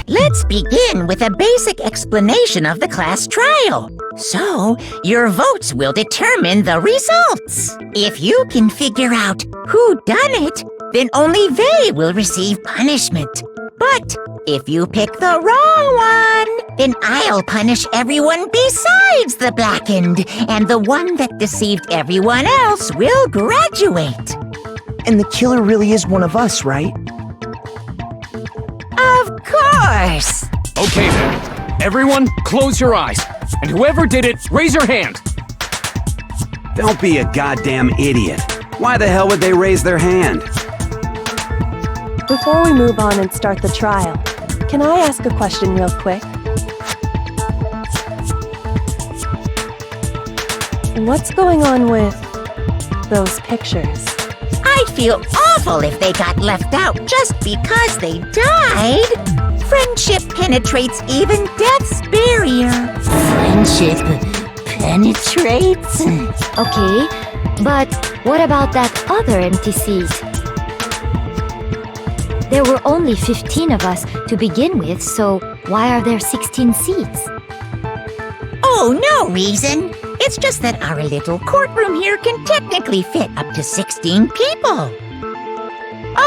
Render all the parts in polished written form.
Let's begin with a basic explanation of the class trial. So, your votes will determine the results. If you can figure out who done it, then only they will receive punishment. But if you pick the wrong one, then I'll punish everyone besides the blackened, and the one that deceived everyone else will graduate. And the killer really is one of us, right? Of course! Okay then. Everyone, close your eyes. And whoever did it, raise your hand. Don't be a goddamn idiot. Why the hell would they raise their hand? Before we move on and start the trial, can I ask a question real quick? What's going on with those pictures? I'd feel awful if they got left out just because they died. Friendship penetrates even death's barrier. Friendship penetrates? Okay, but what about that other empty seat? There were only 15 of us to begin with, so why are there 16 seats? Oh, no reason. It's just that our little courtroom here can technically fit up to 16 people.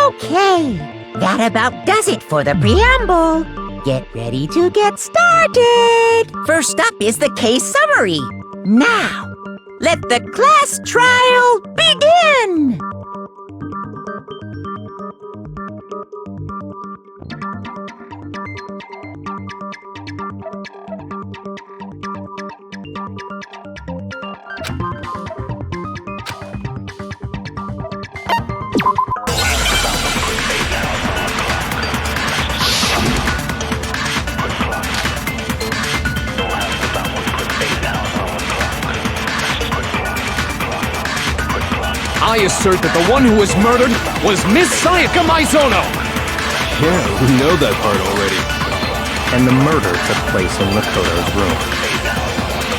Okay, that about does it for the preamble. Get ready to get started. First up is the case summary. Now, let the class trial begin. I assert that the one who was murdered was Miss Sayaka Maizono! Yeah, we know that part already. And the murder took place in Makoto's room.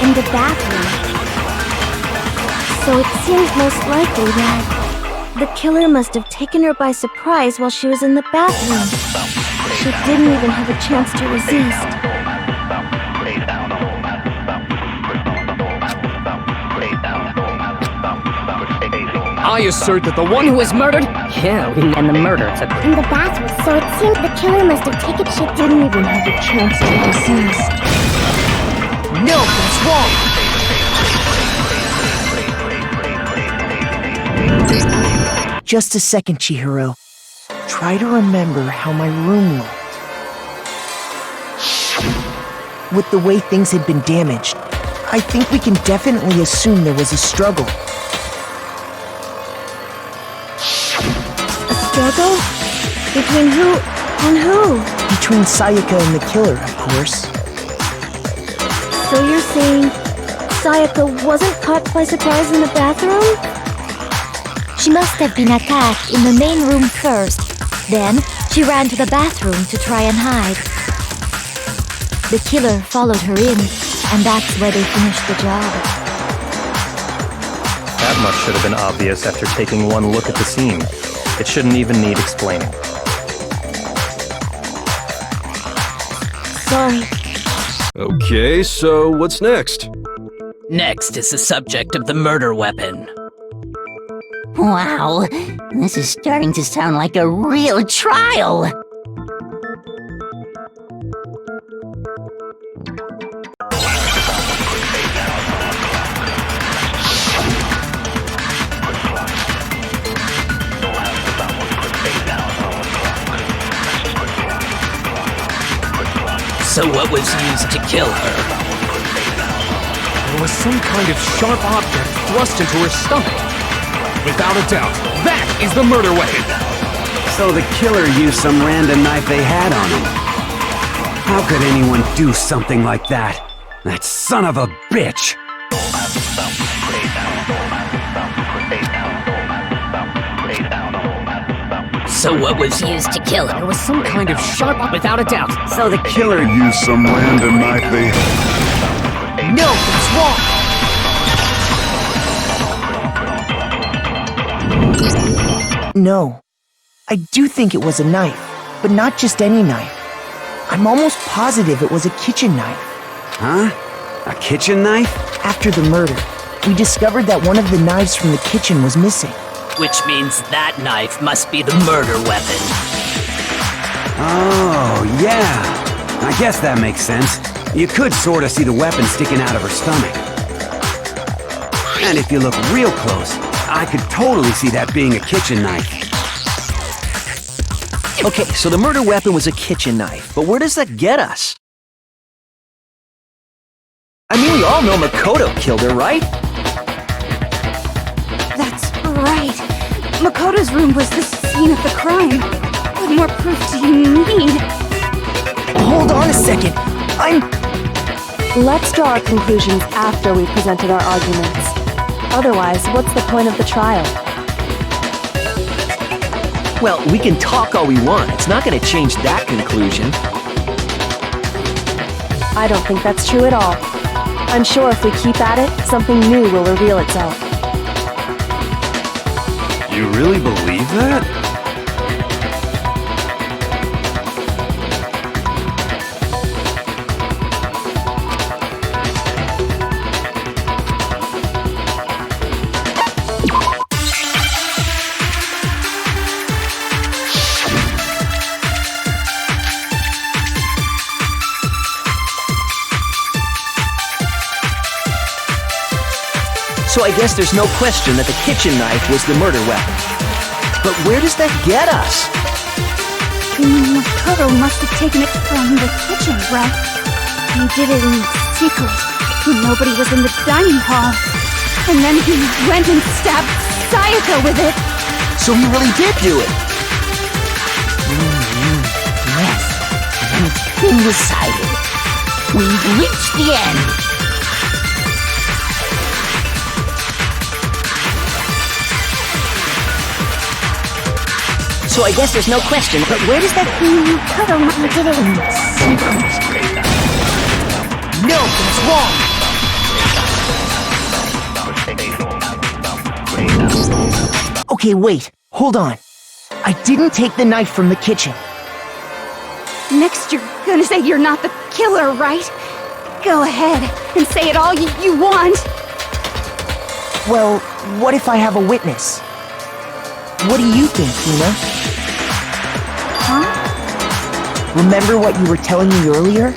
In the bathroom. So it seems most likely that the killer must have taken her by surprise while she was in the bathroom. She didn't even have a chance to resist. I assert that the one who was murdered... Yeah, and the murder took place In the bathroom, so it seems the killer must have taken she didn't even have a chance to resist. No, that's wrong. Just a second, Chihiro. Try to remember how my room looked. With the way things had been damaged, I think we can definitely assume there was a struggle. Struggle? Between who and who? Between Sayaka and the killer, of course. So you're saying Sayaka wasn't caught by surprise in the bathroom? She must have been attacked in the main room first. Then, she ran to the bathroom to try and hide. The killer followed her in, and that's where they finished the job. That much should have been obvious after taking one look at the scene. It shouldn't even need explaining. Sorry. Okay, so what's next? Next is the subject of the murder weapon. Wow, this is starting to sound like a real trial. So what was used to kill her? There was some kind of sharp object thrust into her stomach. Without a doubt, that is the murder weapon. So the killer used some random knife they had on him. How could anyone do something like that? That son of a bitch! So what was used to kill him? There was some kind of sharp, without a doubt. So the Killer used some random knife they No, it's wrong! No. I do think it was a knife, but not just any knife. I'm almost positive it was a kitchen knife. Huh? A kitchen knife? After the murder, we discovered that one of the knives from the kitchen was missing. Which means that knife must be the murder weapon. Oh, yeah. I guess that makes sense. You could sort of see the weapon sticking out of her stomach. And if you look real close, I could totally see that being a kitchen knife. Okay, so the murder weapon was a kitchen knife, but where does that get us? I mean, we all know Makoto killed her, right? That's right. Makoto's room was the scene of the crime. What more proof do you need? Hold on a second. Let's draw our conclusions after we've presented our arguments. Otherwise, what's the point of the trial? Well, we can talk all we want. It's not going to change that conclusion. I don't think that's true at all. I'm sure if we keep at it, something new will reveal itself. You really believe that? So I guess there's no question that the kitchen knife was the murder weapon. But where does that get us? Makoto must have taken it from the kitchen, right? He did it in secret when nobody was in the dining hall. And then he went and stabbed Sayaka with it. So he really did do it. Yes, and it's been decided. We've reached the end. So I guess there's no question, but where does that... Makoto did it in secret. No, that's wrong! Okay, wait. Hold on. I didn't take the knife from the kitchen. Next, you're gonna say you're not the killer, right? Go ahead and say it all you want. Well, what if I have a witness? What do you think, Hina? Huh? Remember what you were telling me earlier?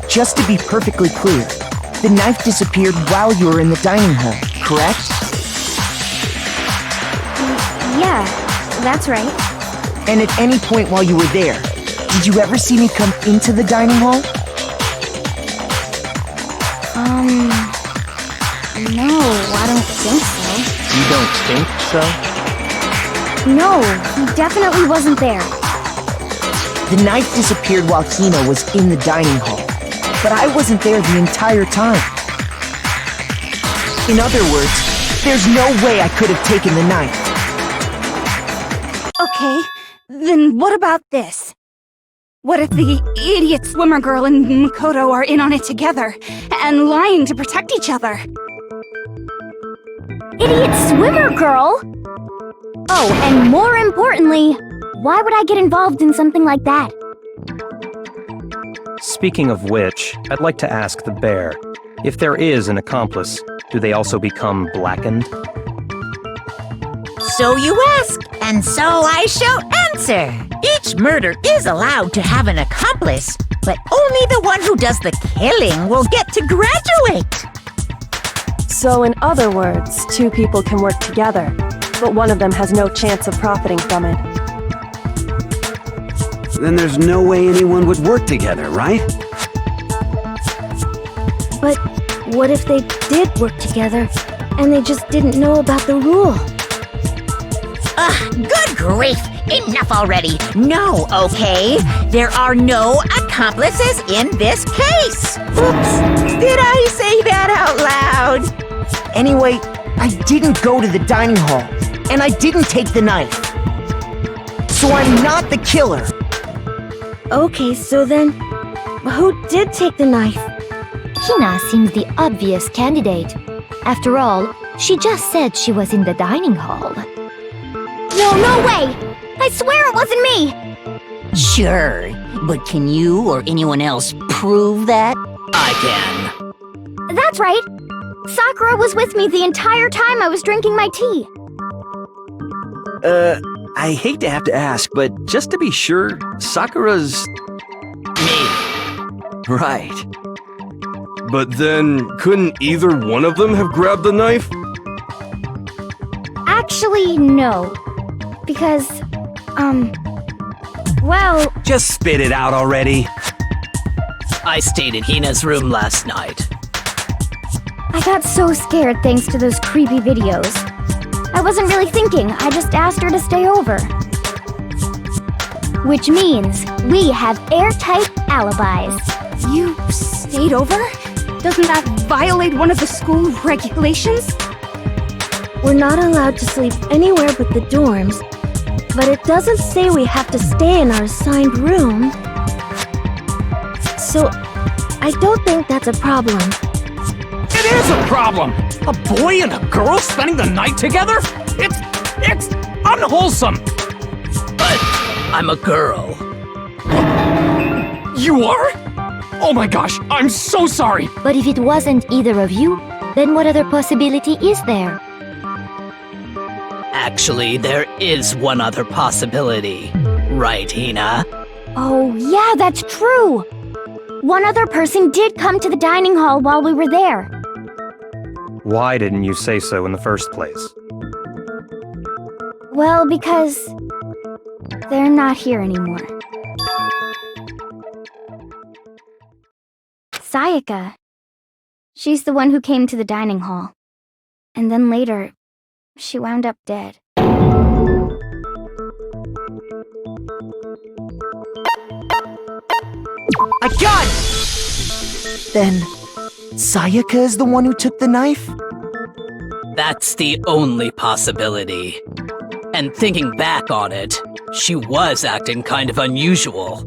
Just to be perfectly clear, the knife disappeared while you were in the dining hall, correct? Yeah, that's right. And at any point while you were there, did you ever see me come into the dining hall? No, I don't think so. You don't think so? No, he definitely wasn't there. The knife disappeared while Hina was in the dining hall, but I wasn't there the entire time. In other words, there's no way I could have taken the knife. Okay, then what about this? What if the idiot swimmer girl and Makoto are in on it together, and lying to protect each other? Idiot swimmer girl? Oh, and more importantly, why would I get involved in something like that? Speaking of which, I'd like to ask the bear, if there is an accomplice, do they also become blackened? So you ask, and so I shall answer. Each murder is allowed to have an accomplice, but only the one who does the killing will get to graduate. So in other words, two people can work together, but one of them has no chance of profiting from it. Then there's no way anyone would work together, right? But what if they did work together, and they just didn't know about the rule? Good grief! Enough already! No, okay? There are no accomplices in this case! Oops! Did I say that out loud? Anyway, I didn't go to the dining hall, and I didn't take the knife. So I'm not the killer. Okay, so then, who did take the knife? Hina seems the obvious candidate. After all, she just said she was in the dining hall. No way! I swear it wasn't me! Sure, but can you or anyone else prove that? I can. That's right! Sakura was with me the entire time I was drinking my tea. I hate to have to ask, but just to be sure, Sakura's... Me. Right. But then, couldn't either one of them have grabbed the knife? Actually, no. Because, well... Just spit it out already. I stayed in Hina's room last night. I got so scared thanks to those creepy videos. I wasn't really thinking, I just asked her to stay over. Which means we have airtight alibis. You stayed over? Doesn't that violate one of the school regulations? We're not allowed to sleep anywhere but the dorms, but it doesn't say we have to stay in our assigned room. So, I don't think that's a problem. It is a problem! A boy and a girl spending the night together? It's unwholesome! But I'm a girl. You are? Oh my gosh, I'm so sorry! But if it wasn't either of you, then what other possibility is there? Actually, there is one other possibility. Right, Hina? Oh, yeah, that's true! One other person did come to the dining hall while we were there. Why didn't you say so in the first place? Well, because... they're not here anymore. Sayaka. She's the one who came to the dining hall. And then later, she wound up dead. I got it! Then, Sayaka is the one who took the knife? That's the only possibility. And thinking back on it, she was acting kind of unusual.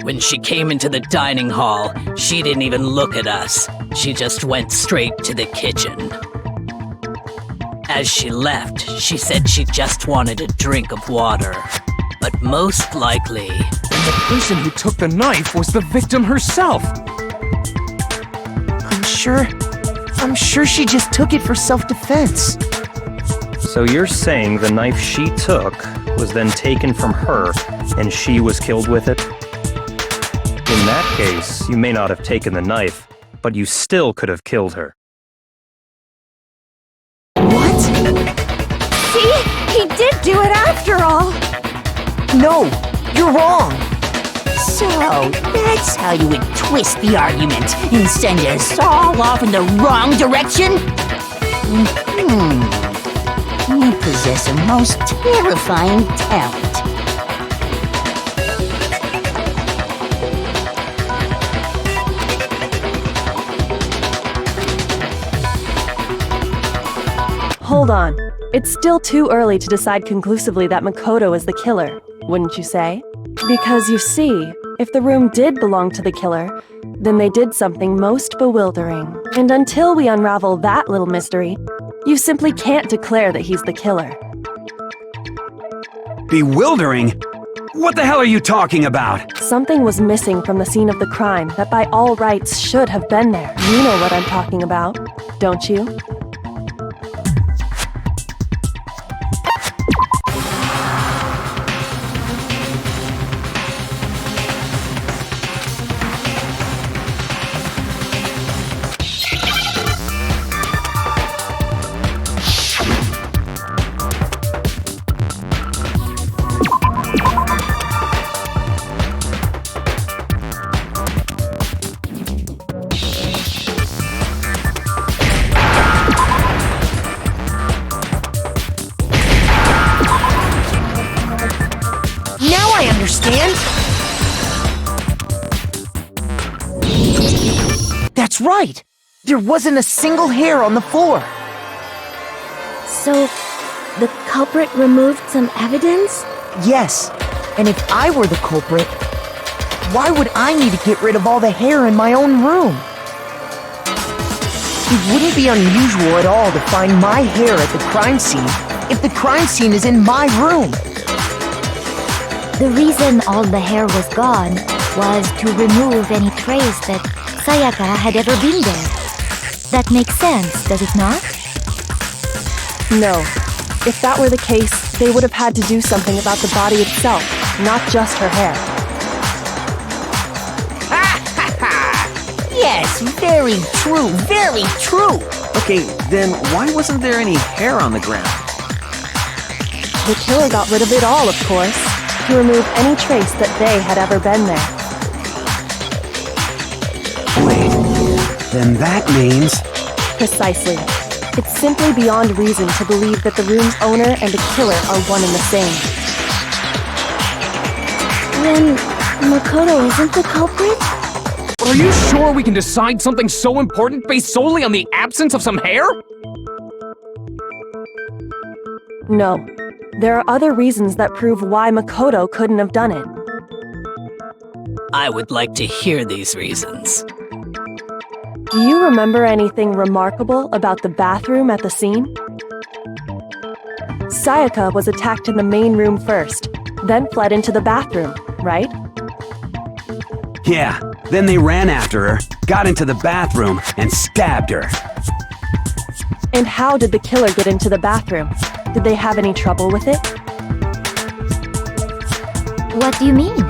When she came into the dining hall, she didn't even look at us. She just went straight to the kitchen. As she left, she said she just wanted a drink of water. But most likely... the person who took the knife was the victim herself! I'm sure she just took it for self-defense. So you're saying the knife she took was then taken from her, and she was killed with it? In that case, you may not have taken the knife, but you still could have killed her. What? See? He did do it after all! No, you're wrong! So, that's how you would twist the argument and send us all off in the wrong direction? You possess a most terrifying talent. Hold on. It's still too early to decide conclusively that Makoto is the killer, wouldn't you say? Because you see, if the room did belong to the killer, then they did something most bewildering. And until we unravel that little mystery, you simply can't declare that he's the killer. Bewildering? What the hell are you talking about? Something was missing from the scene of the crime that by all rights should have been there. You know what I'm talking about, don't you? understand? That's right! There wasn't a single hair on the floor! So, the culprit removed some evidence? Yes, and if I were the culprit, why would I need to get rid of all the hair in my own room? It wouldn't be unusual at all to find my hair at the crime scene if the crime scene is in my room. The reason all the hair was gone was to remove any trace that Sayaka had ever been there. That makes sense, does it not? No. If that were the case, they would have had to do something about the body itself, not just her hair. Yes, very true, very true! Okay, then why wasn't there any hair on the ground? The killer got rid of it all, of course, to remove any trace that they had ever been there. Wait, then that means... Precisely. It's simply beyond reason to believe that the room's owner and the killer are one and the same. Then, Makoto isn't the culprit? Are you sure we can decide something so important based solely on the absence of some hair? No. There are other reasons that prove why Makoto couldn't have done it. I would like to hear these reasons. Do you remember anything remarkable about the bathroom at the scene? Sayaka was attacked in the main room first, then fled into the bathroom, right? Yeah, then they ran after her, got into the bathroom, and stabbed her. And how did the killer get into the bathroom? Did they have any trouble with it? What do you mean?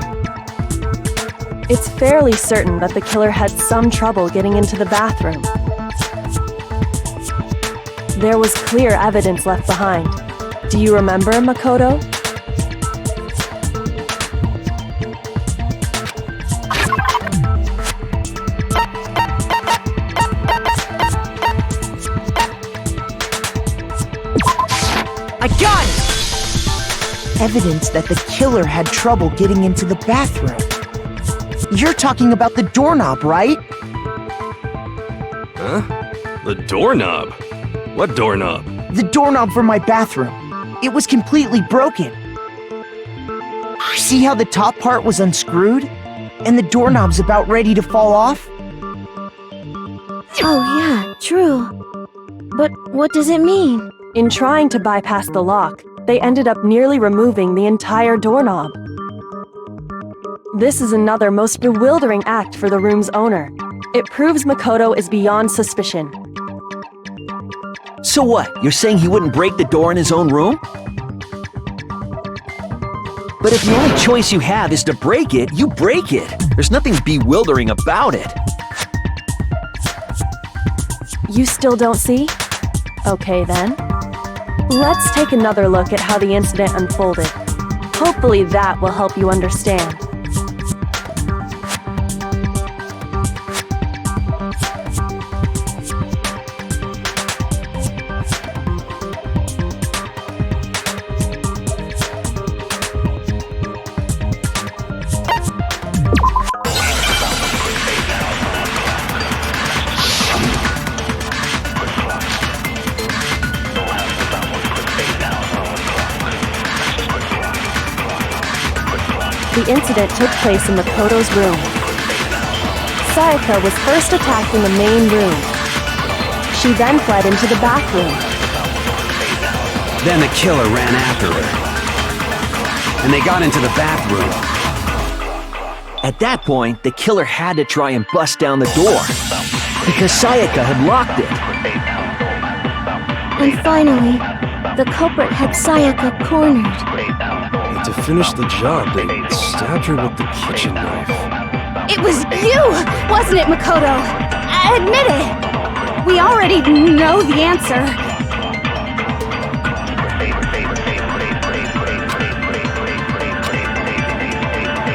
It's fairly certain that the killer had some trouble getting into the bathroom. There was clear evidence left behind. Do you remember, Makoto? I got it! Evidence that the killer had trouble getting into the bathroom. You're talking about the doorknob, right? Huh? The doorknob? What doorknob? The doorknob for my bathroom. It was completely broken. See how the top part was unscrewed? And the doorknob's about ready to fall off? Oh yeah, true. But what does it mean? In trying to bypass the lock, they ended up nearly removing the entire doorknob. This is another most bewildering act for the room's owner. It proves Makoto is beyond suspicion. So what? You're saying he wouldn't break the door in his own room? But if the only choice you have is to break it, you break it. There's nothing bewildering about it. You still don't see? Okay then. Let's take another look at how the incident unfolded. Hopefully that will help you understand. The incident took place in Makoto's room. Sayaka was first attacked in the main room. She then fled into the bathroom. Then the killer ran after her. And they got into the bathroom. At that point, the killer had to try and bust down the door, because Sayaka had locked it. And finally, the culprit had Sayaka cornered. And to finish the job, they stabbed her with the kitchen knife. It was you, wasn't it, Makoto? Admit it! We already know the answer.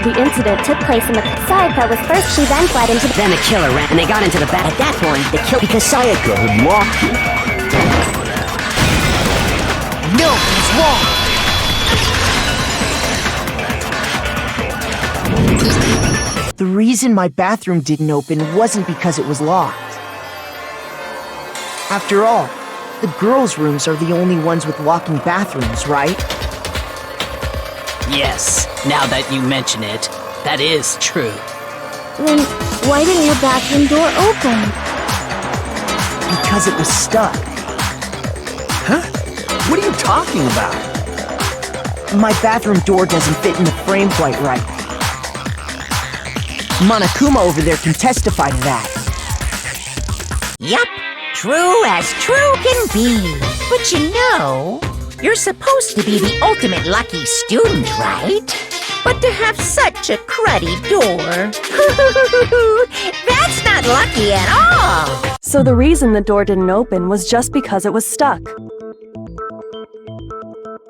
The incident took place in the... Sayaka was first, she then fled into... Then the killer ran, and they got into the bath. At that point, the killer... Because Sayaka had locked it. No, he's wrong! reason my bathroom didn't open wasn't because it was locked. After all, the girls' rooms are the only ones with locking bathrooms, right? Yes, now that you mention it, that is true. Then why didn't your bathroom door open? Because it was stuck. Huh? What are you talking about? My bathroom door doesn't fit in the frame quite right. Monokuma over there can testify to that. Yup, true as true can be. But you know, you're supposed to be the ultimate lucky student, right? But to have such a cruddy door, that's not lucky at all! So the reason the door didn't open was just because it was stuck.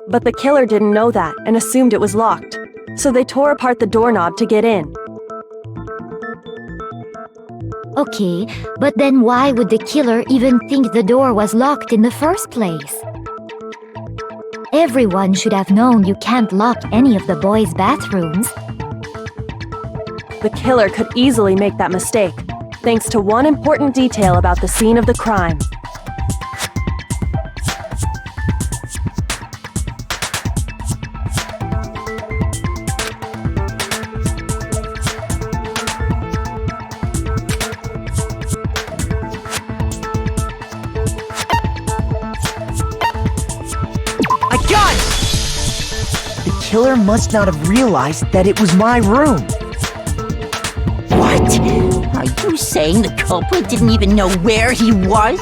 But the killer didn't know that and assumed it was locked. So they tore apart the doorknob to get in. Okay, but then why would the killer even think the door was locked in the first place? Everyone should have known you can't lock any of the boys' bathrooms. The killer could easily make that mistake, thanks to one important detail about the scene of the crime. The killer must not have realized that it was my room. What? Are you saying the culprit didn't even know where he was?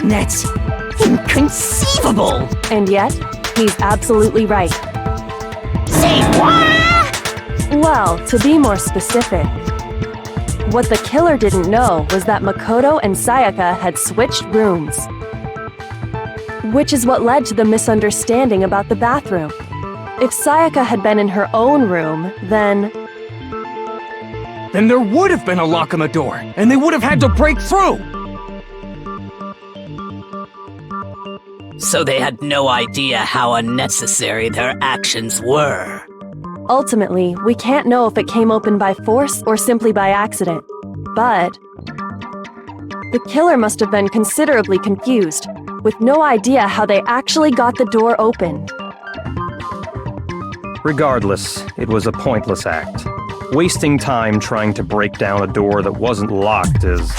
That's inconceivable! And yet, he's absolutely right. Say what? Well, to be more specific, what the killer didn't know was that Makoto and Sayaka had switched rooms. Which is what led to the misunderstanding about the bathroom. If Sayaka had been in her own room, then there would have been a lock on the door, and they would have had to break through! So they had no idea how unnecessary their actions were. Ultimately, we can't know if it came open by force or simply by accident. But the killer must have been considerably confused, with no idea how they actually got the door opened. Regardless, it was a pointless act. Wasting time trying to break down a door that wasn't locked is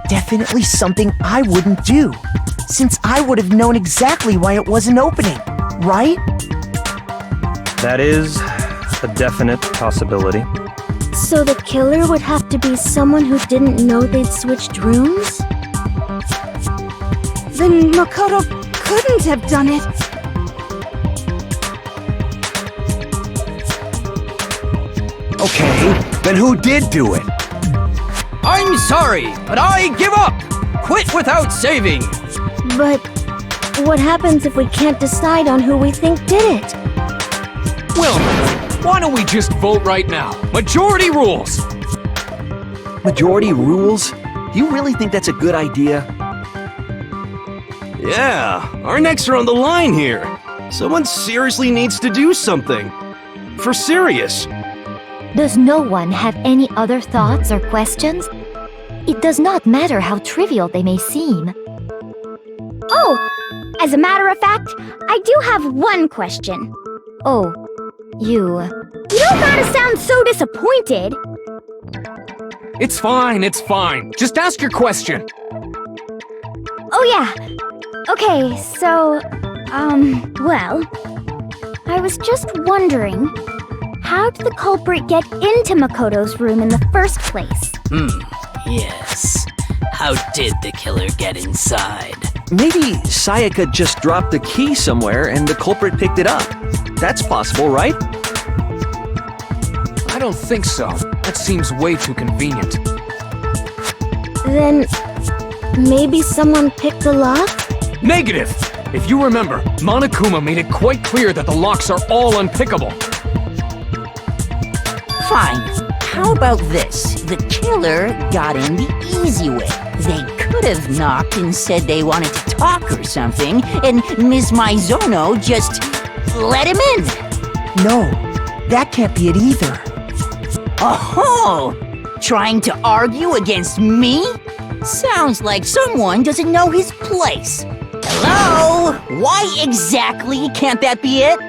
definitely something I wouldn't do, since I would have known exactly why it wasn't opening, right? That is a definite possibility. So the killer would have to be someone who didn't know they'd switched rooms? Then Makoto couldn't have done it. Okay, then who did do it? I'm sorry, but I give up! Quit without saving! But what happens if we can't decide on who we think did it? Well, why don't we just vote right now? Majority rules! Majority rules? Do you really think that's a good idea? Yeah, our necks are on the line here. Someone seriously needs to do something. For serious. Does no one have any other thoughts or questions? It does not matter how trivial they may seem. Oh, as a matter of fact, I do have one question. Oh, you... You don't gotta sound so disappointed. It's fine, it's fine. Just ask your question. Oh yeah. Okay, so, well, I was just wondering, how did the culprit get into Makoto's room in the first place? Yes. How did the killer get inside? Maybe Sayaka just dropped the key somewhere and the culprit picked it up. That's possible, right? I don't think so. That seems way too convenient. Then, maybe someone picked the lock? Negative! If you remember, Monokuma made it quite clear that the locks are all unpickable. Fine. How about this? The killer got in the easy way. They could have knocked and said they wanted to talk or something, and Ms. Maizono just let him in. No, that can't be it either. Oh, trying to argue against me? Sounds like someone doesn't know his place. Hello? Why exactly can't that be it?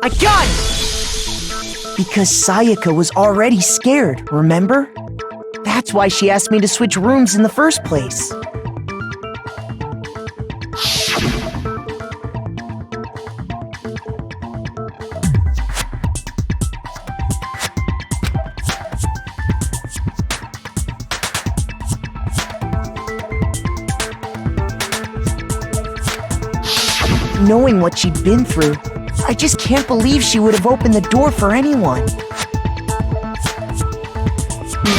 I got it! Because Sayaka was already scared, remember? That's why she asked me to switch rooms in the first place. Knowing what she'd been through, I just can't believe she would have opened the door for anyone.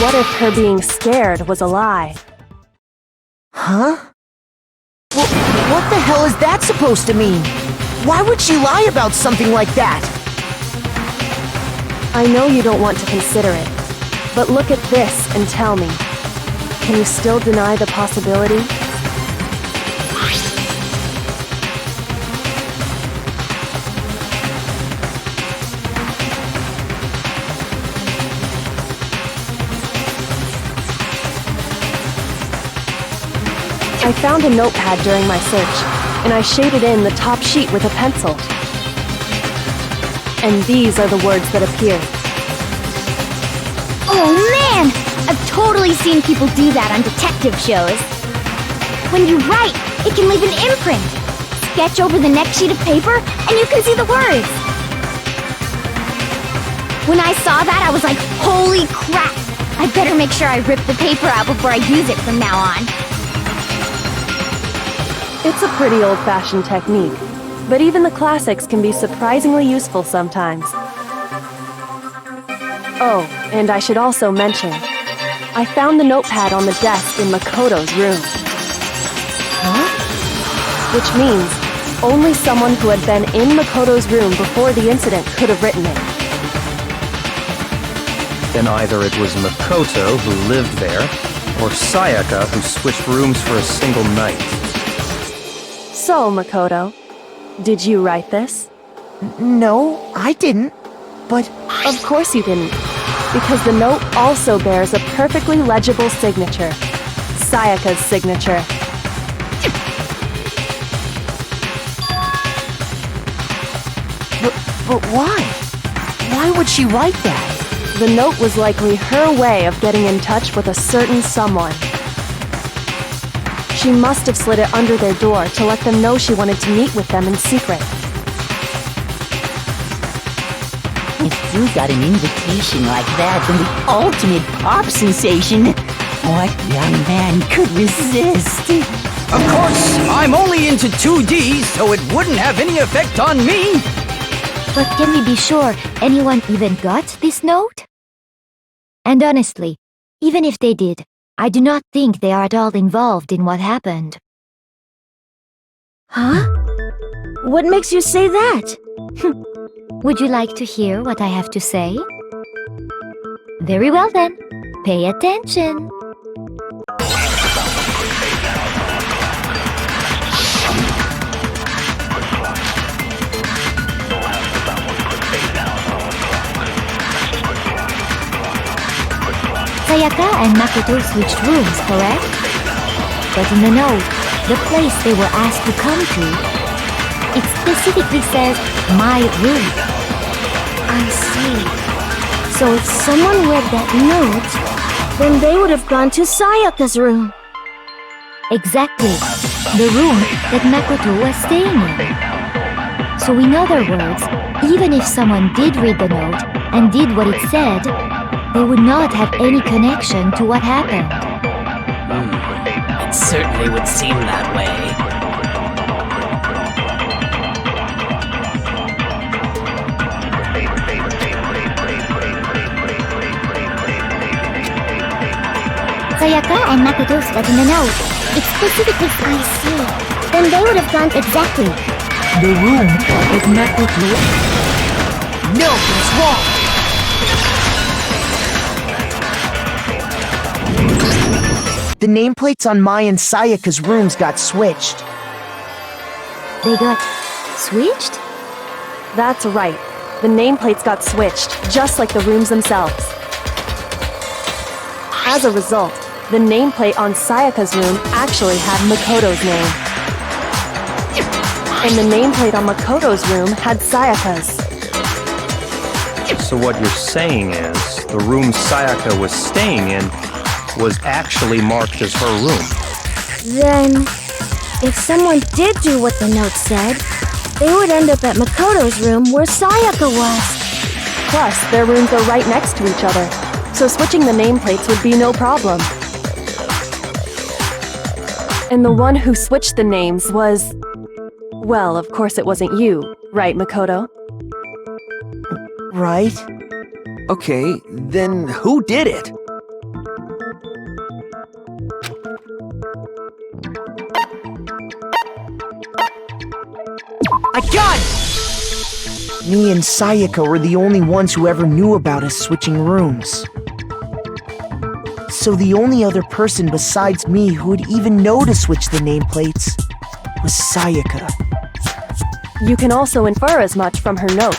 What if her being scared was a lie? Huh? Well, what the hell is that supposed to mean? Why would she lie about something like that? I know you don't want to consider it, but look at this and tell me. Can you still deny the possibility? I found a notepad during my search, and I shaded in the top sheet with a pencil. And these are the words that appeared. Oh man! I've totally seen people do that on detective shows. When you write, it can leave an imprint. Sketch over the next sheet of paper, and you can see the words. When I saw that, I was like, holy crap! I better make sure I rip the paper out before I use it from now on. It's a pretty old-fashioned technique, but even the classics can be surprisingly useful sometimes. Oh, and I should also mention, I found the notepad on the desk in Makoto's room. Huh? Which means only someone who had been in Makoto's room before the incident could have written it. Then either it was Makoto who lived there, or Sayaka who switched rooms for a single night. So, Makoto, did you write this? No, I didn't. But of course you didn't, because the note also bears a perfectly legible signature. Sayaka's signature. But why? Why would she write that? The note was likely her way of getting in touch with a certain someone. She must have slid it under their door to let them know she wanted to meet with them in secret. If you got an invitation like that from the ultimate pop sensation, what young man could resist? Of course, I'm only into 2D, so it wouldn't have any effect on me. But can we be sure anyone even got this note? And honestly, even if they did, I do not think they are at all involved in what happened. Huh? What makes you say that? Would you like to hear what I have to say? Very well then, pay attention. Sayaka and Makoto switched rooms, correct? But in the note, the place they were asked to come to, it specifically says, my room. I see. So if someone read that note, then they would have gone to Sayaka's room. Exactly. The room that Makoto was staying in. So in other words, even if someone did read the note and did what it said, they would not have any connection to what happened. It certainly would seem that way. Sayaka and Makoto's got in the note. It's specifically I see. Then they would have gone exactly. The room is met with no, it's wrong. The nameplates on Mai and Sayaka's rooms got switched. They got switched? That's right. The nameplates got switched, just like the rooms themselves. As a result, the nameplate on Sayaka's room actually had Makoto's name. And the nameplate on Makoto's room had Sayaka's. So what you're saying is, the room Sayaka was staying in was actually marked as her room. Then, if someone did do what the note said, they would end up at Makoto's room where Sayaka was. Plus, their rooms are right next to each other, so switching the nameplates would be no problem. And the one who switched the names was... Well, of course it wasn't you, right, Makoto? Right? Okay, then who did it? I got it! Me and Sayaka were the only ones who ever knew about us switching rooms. So the only other person besides me who would even know to switch the nameplates was Sayaka. You can also infer as much from her note.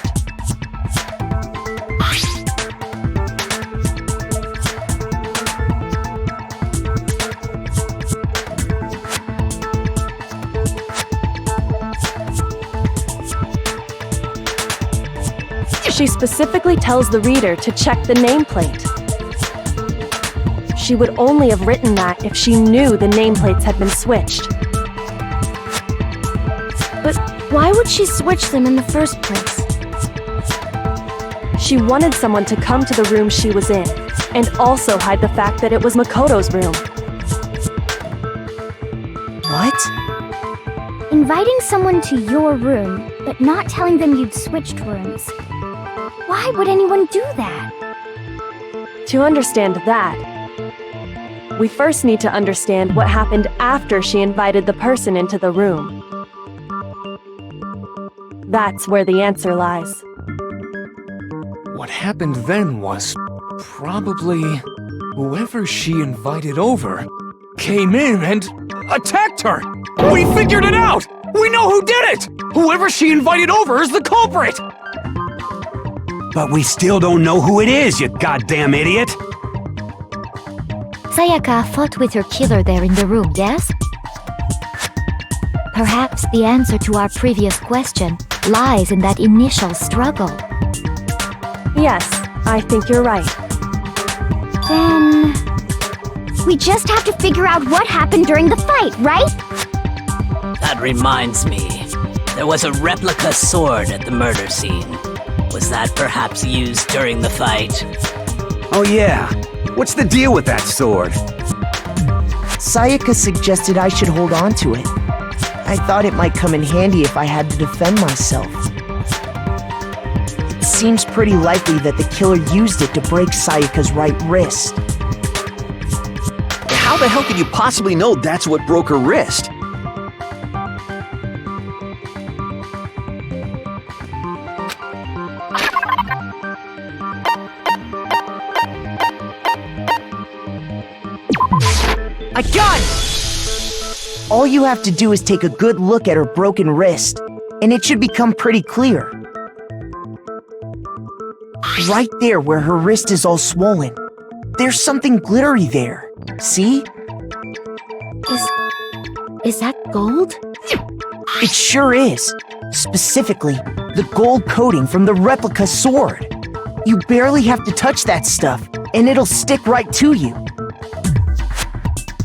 She specifically tells the reader to check the nameplate. She would only have written that if she knew the nameplates had been switched. But why would she switch them in the first place? She wanted someone to come to the room she was in, and also hide the fact that it was Makoto's room. What? Inviting someone to your room, but not telling them you'd switched rooms. Why would anyone do that? To understand that, we first need to understand what happened after she invited the person into the room. That's where the answer lies. What happened then was probably whoever she invited over came in and attacked her. We figured it out! We know who did it! Whoever she invited over is the culprit! But we still don't know who it is, you goddamn idiot! Sayaka fought with her killer there in the room, yes? Perhaps the answer to our previous question lies in that initial struggle. Yes, I think you're right. Then... we just have to figure out what happened during the fight, right? That reminds me. There was a replica sword at the murder scene. Was that perhaps used during the fight? Oh yeah. What's the deal with that sword? Sayaka suggested I should hold on to it. I thought it might come in handy if I had to defend myself. It seems pretty likely that the killer used it to break Sayaka's right wrist. How the hell could you possibly know that's what broke her wrist? I got it! All you have to do is take a good look at her broken wrist, and it should become pretty clear. Right there where her wrist is all swollen, there's something glittery there. See? Is that gold? It sure is. Specifically, the gold coating from the replica sword. You barely have to touch that stuff, and it'll stick right to you.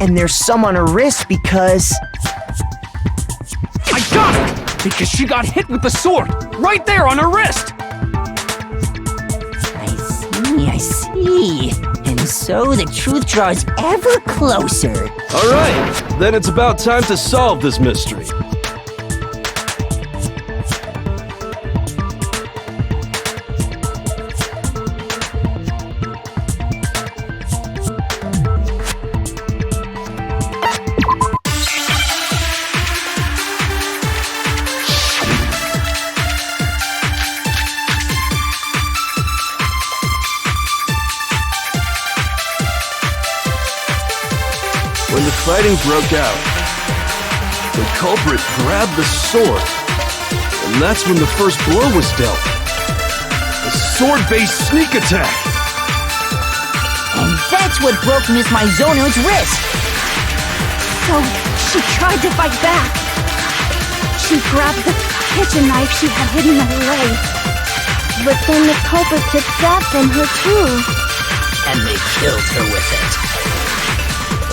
And there's some on her wrist because... I got it! Because she got hit with the sword! Right there on her wrist! I see. And so the truth draws ever closer. Alright, then it's about time to solve this mystery. broke out. The culprit grabbed the sword, and that's when the first blow was dealt. A sword-based sneak attack. And that's what broke Miss Mizono's wrist. So, she tried to fight back. She grabbed the kitchen knife she had hidden away. But then the culprit took that from her too. And they killed her with it.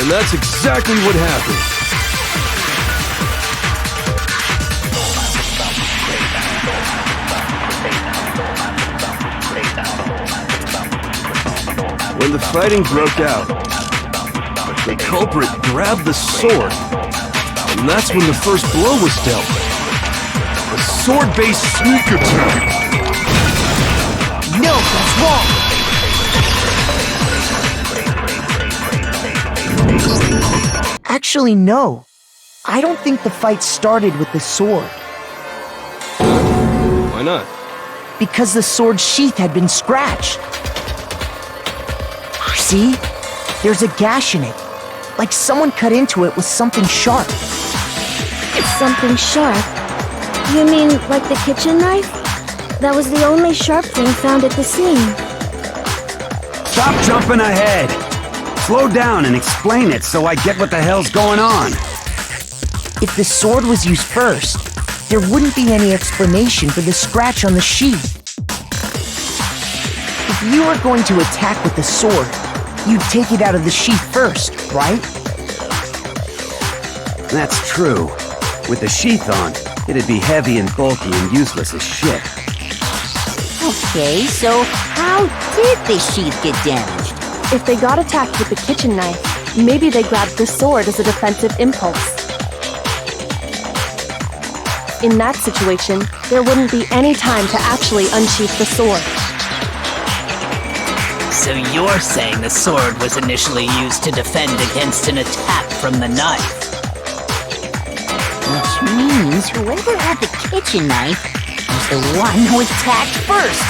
And that's exactly what happened. When the fighting broke out, the culprit grabbed the sword, and that's when the first blow was dealt. A sword-based sneak attack. No, that's wrong! Actually, no. I don't think the fight started with the sword. Why not? Because the sword's sheath had been scratched. See? There's a gash in it. Like someone cut into it with something sharp. Something sharp? You mean like the kitchen knife? That was the only sharp thing found at the scene. Stop jumping ahead! Slow down and explain it so I get what the hell's going on. If the sword was used first, there wouldn't be any explanation for the scratch on the sheath. If you were going to attack with the sword, you'd take it out of the sheath first, right? That's true. With the sheath on, it'd be heavy and bulky and useless as shit. Okay, so how did the sheath get damaged? If they got attacked with the kitchen knife, maybe they grabbed the sword as a defensive impulse. In that situation, there wouldn't be any time to actually unsheath the sword. So you're saying the sword was initially used to defend against an attack from the knife? Which means whoever had the kitchen knife was the one who attacked first.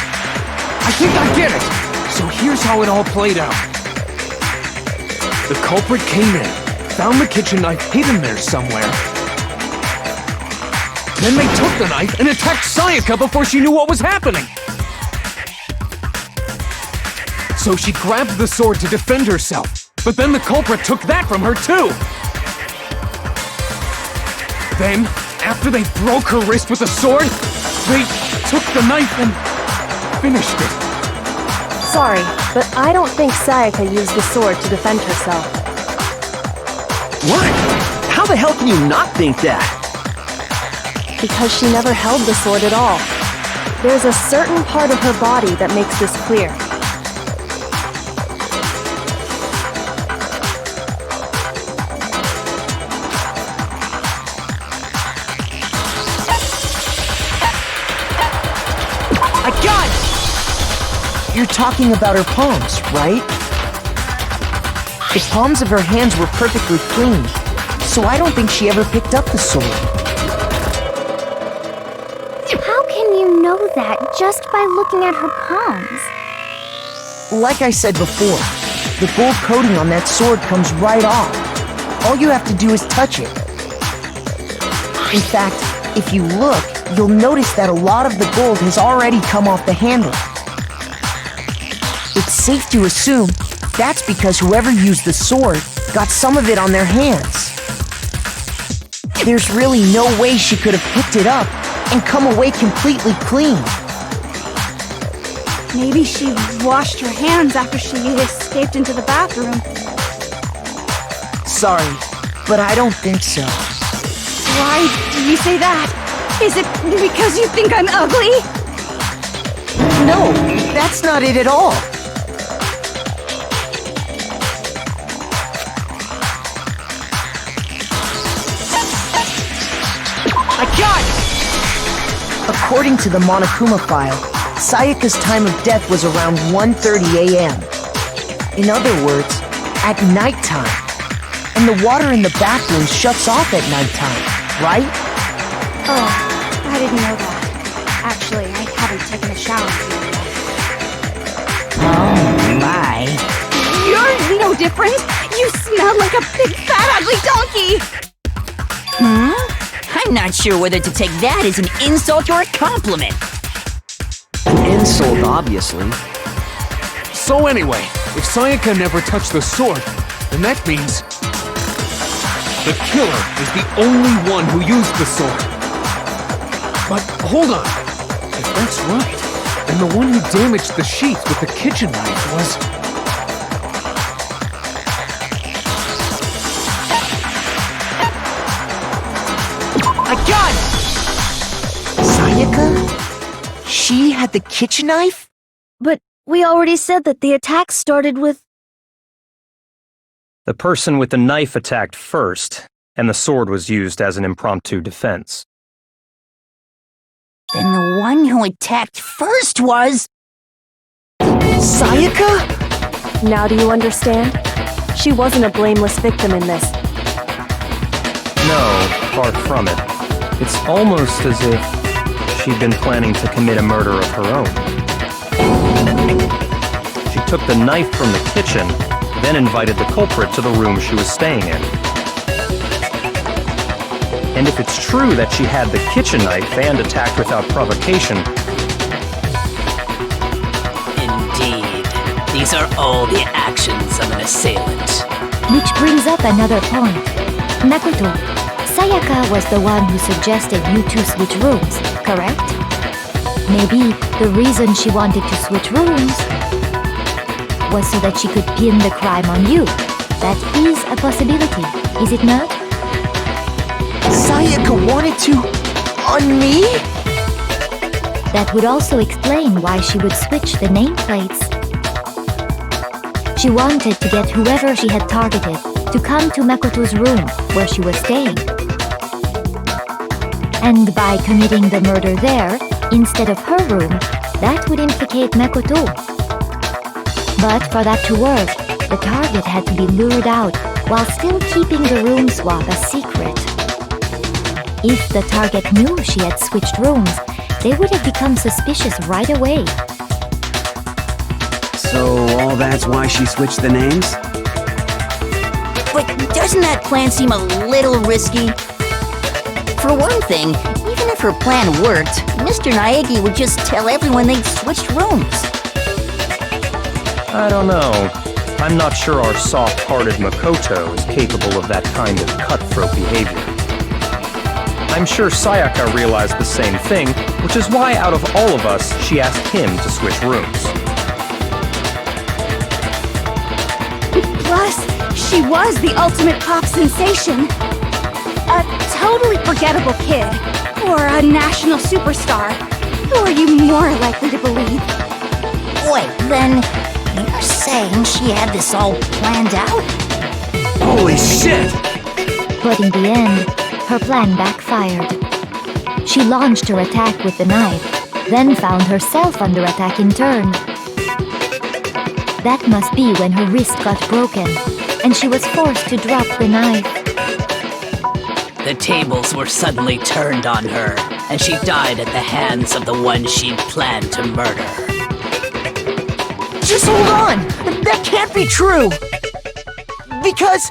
I think I get it! So here's how it all played out. The culprit came in, found the kitchen knife hidden there somewhere. Then they took the knife and attacked Sayaka before she knew what was happening. So she grabbed the sword to defend herself, but then the culprit took that from her too. Then, after they broke her wrist with the sword, they took the knife and finished it. Sorry, but I don't think Sayaka used the sword to defend herself. What? How the hell can you not think that? Because she never held the sword at all. There's a certain part of her body that makes this clear. I got it! You're talking about her palms, right? The palms of her hands were perfectly clean, so I don't think she ever picked up the sword. How can you know that just by looking at her palms? Like I said before, the gold coating on that sword comes right off. All you have to do is touch it. In fact, if you look, you'll notice that a lot of the gold has already come off the handle. It's safe to assume that's because whoever used the sword got some of it on their hands. There's really no way she could have picked it up and come away completely clean. Maybe she washed her hands after she escaped into the bathroom. Sorry, but I don't think so. Why do you say that? Is it because you think I'm ugly? No, that's not it at all. I got it! According to the Monokuma file, Sayaka's time of death was around 1:30 a.m. In other words, at nighttime. And the water in the bathroom shuts off at nighttime, right? Oh, I didn't know that. Actually, I haven't taken a shower yet. Oh my. You're no different. You smell like a big, fat, ugly donkey! I'm not sure whether to take that as an insult or a compliment. An insult, obviously. So anyway, if Sayaka never touched the sword, then that means the killer is the only one who used the sword. But hold on. If that's right, then the one who damaged the sheets with the kitchen knife was... I got it! Sayaka? She had the kitchen knife? But we already said that the attack started with... The person with the knife attacked first, and the sword was used as an impromptu defense. Then the one who attacked first was... Sayaka? Now do you understand? She wasn't a blameless victim in this. No, far from it. It's almost as if she'd been planning to commit a murder of her own. She took the knife from the kitchen, then invited the culprit to the room she was staying in. And if it's true that she had the kitchen knife and attacked without provocation... Indeed. These are all the actions of an assailant. Which brings up another point. Makoto, Sayaka was the one who suggested you two switch rooms, correct? Maybe the reason she wanted to switch rooms was so that she could pin the crime on you. That is a possibility, is it not? Sayaka wanted to... on me? That would also explain why she would switch the nameplates. She wanted to get whoever she had targeted to come to Makoto's room where she was staying. And by committing the murder there, instead of her room, that would implicate Makoto. But for that to work, the target had to be lured out while still keeping the room swap a secret. If the target knew she had switched rooms, they would have become suspicious right away. So all that's why she switched the names? But doesn't that plan seem a little risky? For one thing, even if her plan worked, Mr. Naegi would just tell everyone they'd switched rooms. I don't know. I'm not sure our soft-hearted Makoto is capable of that kind of cutthroat behavior. I'm sure Sayaka realized the same thing, which is why out of all of us, she asked him to switch rooms. Plus, she was the ultimate pop sensation. A totally forgettable kid. Or a national superstar. Who are you more likely to believe? Wait, then you're saying she had this all planned out? Holy shit! But in the end, her plan backfired. She launched her attack with the knife, then found herself under attack in turn. That must be when her wrist got broken, and she was forced to drop the knife. The tables were suddenly turned on her, and she died at the hands of the one she'd planned to murder. Just hold on! That can't be true! Because...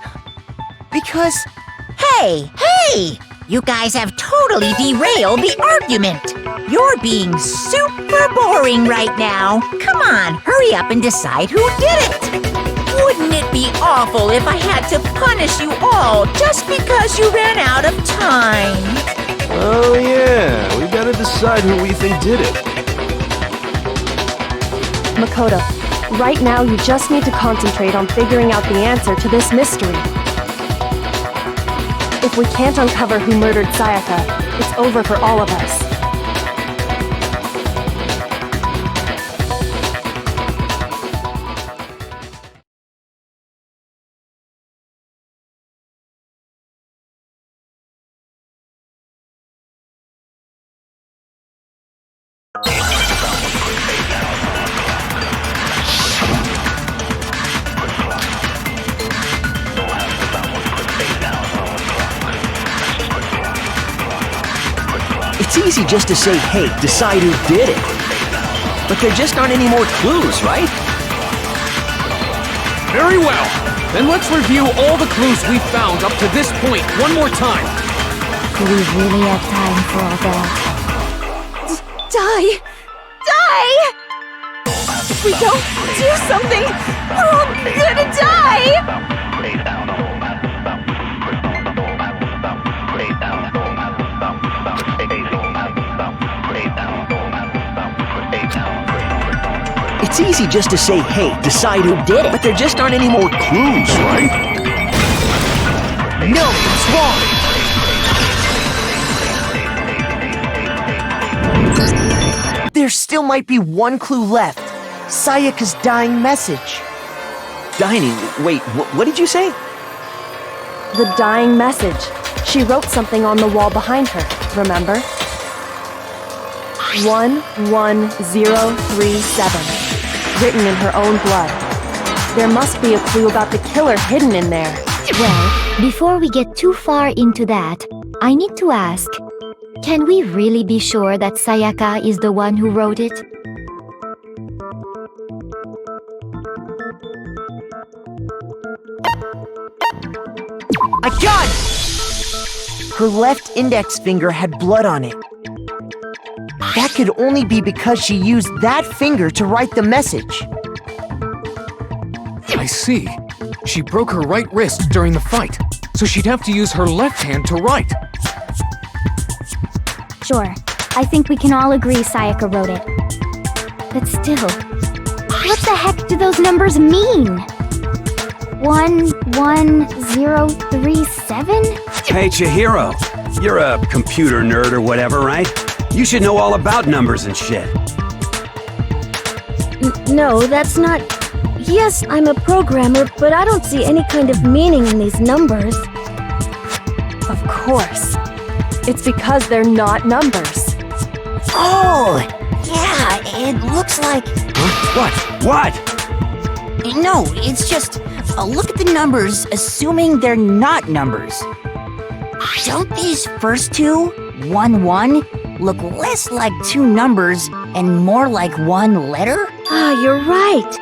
Hey! You guys have totally derailed the argument. You're being super boring right now. Come on, hurry up and decide who did it. Wouldn't it be awful if I had to punish you all just because you ran out of time? Oh yeah, we gotta decide who we think did it. Makoto, right now you just need to concentrate on figuring out the answer to this mystery. If we can't uncover who murdered Sayaka, it's over for all of us. It's easy just to say, hey, decide who did it. But there just aren't any more clues, right? Very well. Then let's review all the clues we've found up to this point one more time. Do we really have time for all that? Die! Die! If we don't do something, we're all gonna die! It's easy just to say, hey, decide who did it. But there just aren't any more clues, right? No, it's wrong. There still might be one clue left. Sayaka's dying message. Dining? Wait, what did you say? The dying message. She wrote something on the wall behind her, remember? 11037. Written in her own blood. There must be a clue about the killer hidden in there. Well, before we get too far into that, I need to ask, can we really be sure that Sayaka is the one who wrote it? I got it! Her left index finger had blood on it. That could only be because she used that finger to write the message. I see. She broke her right wrist during the fight, so she'd have to use her left hand to write. Sure, I think we can all agree Sayaka wrote it. But still, what the heck do those numbers mean? 11037? Hey, Chihiro. You're a computer nerd or whatever, right? You should know all about numbers and shit. No, that's not... Yes, I'm a programmer, but I don't see any kind of meaning in these numbers. Of course. It's because they're not numbers. Oh! Yeah, it looks like... Huh? What? No, it's just... look at the numbers, assuming they're not numbers. Don't these first two, 1-1, look less like two numbers and more like one letter? Ah, you're right.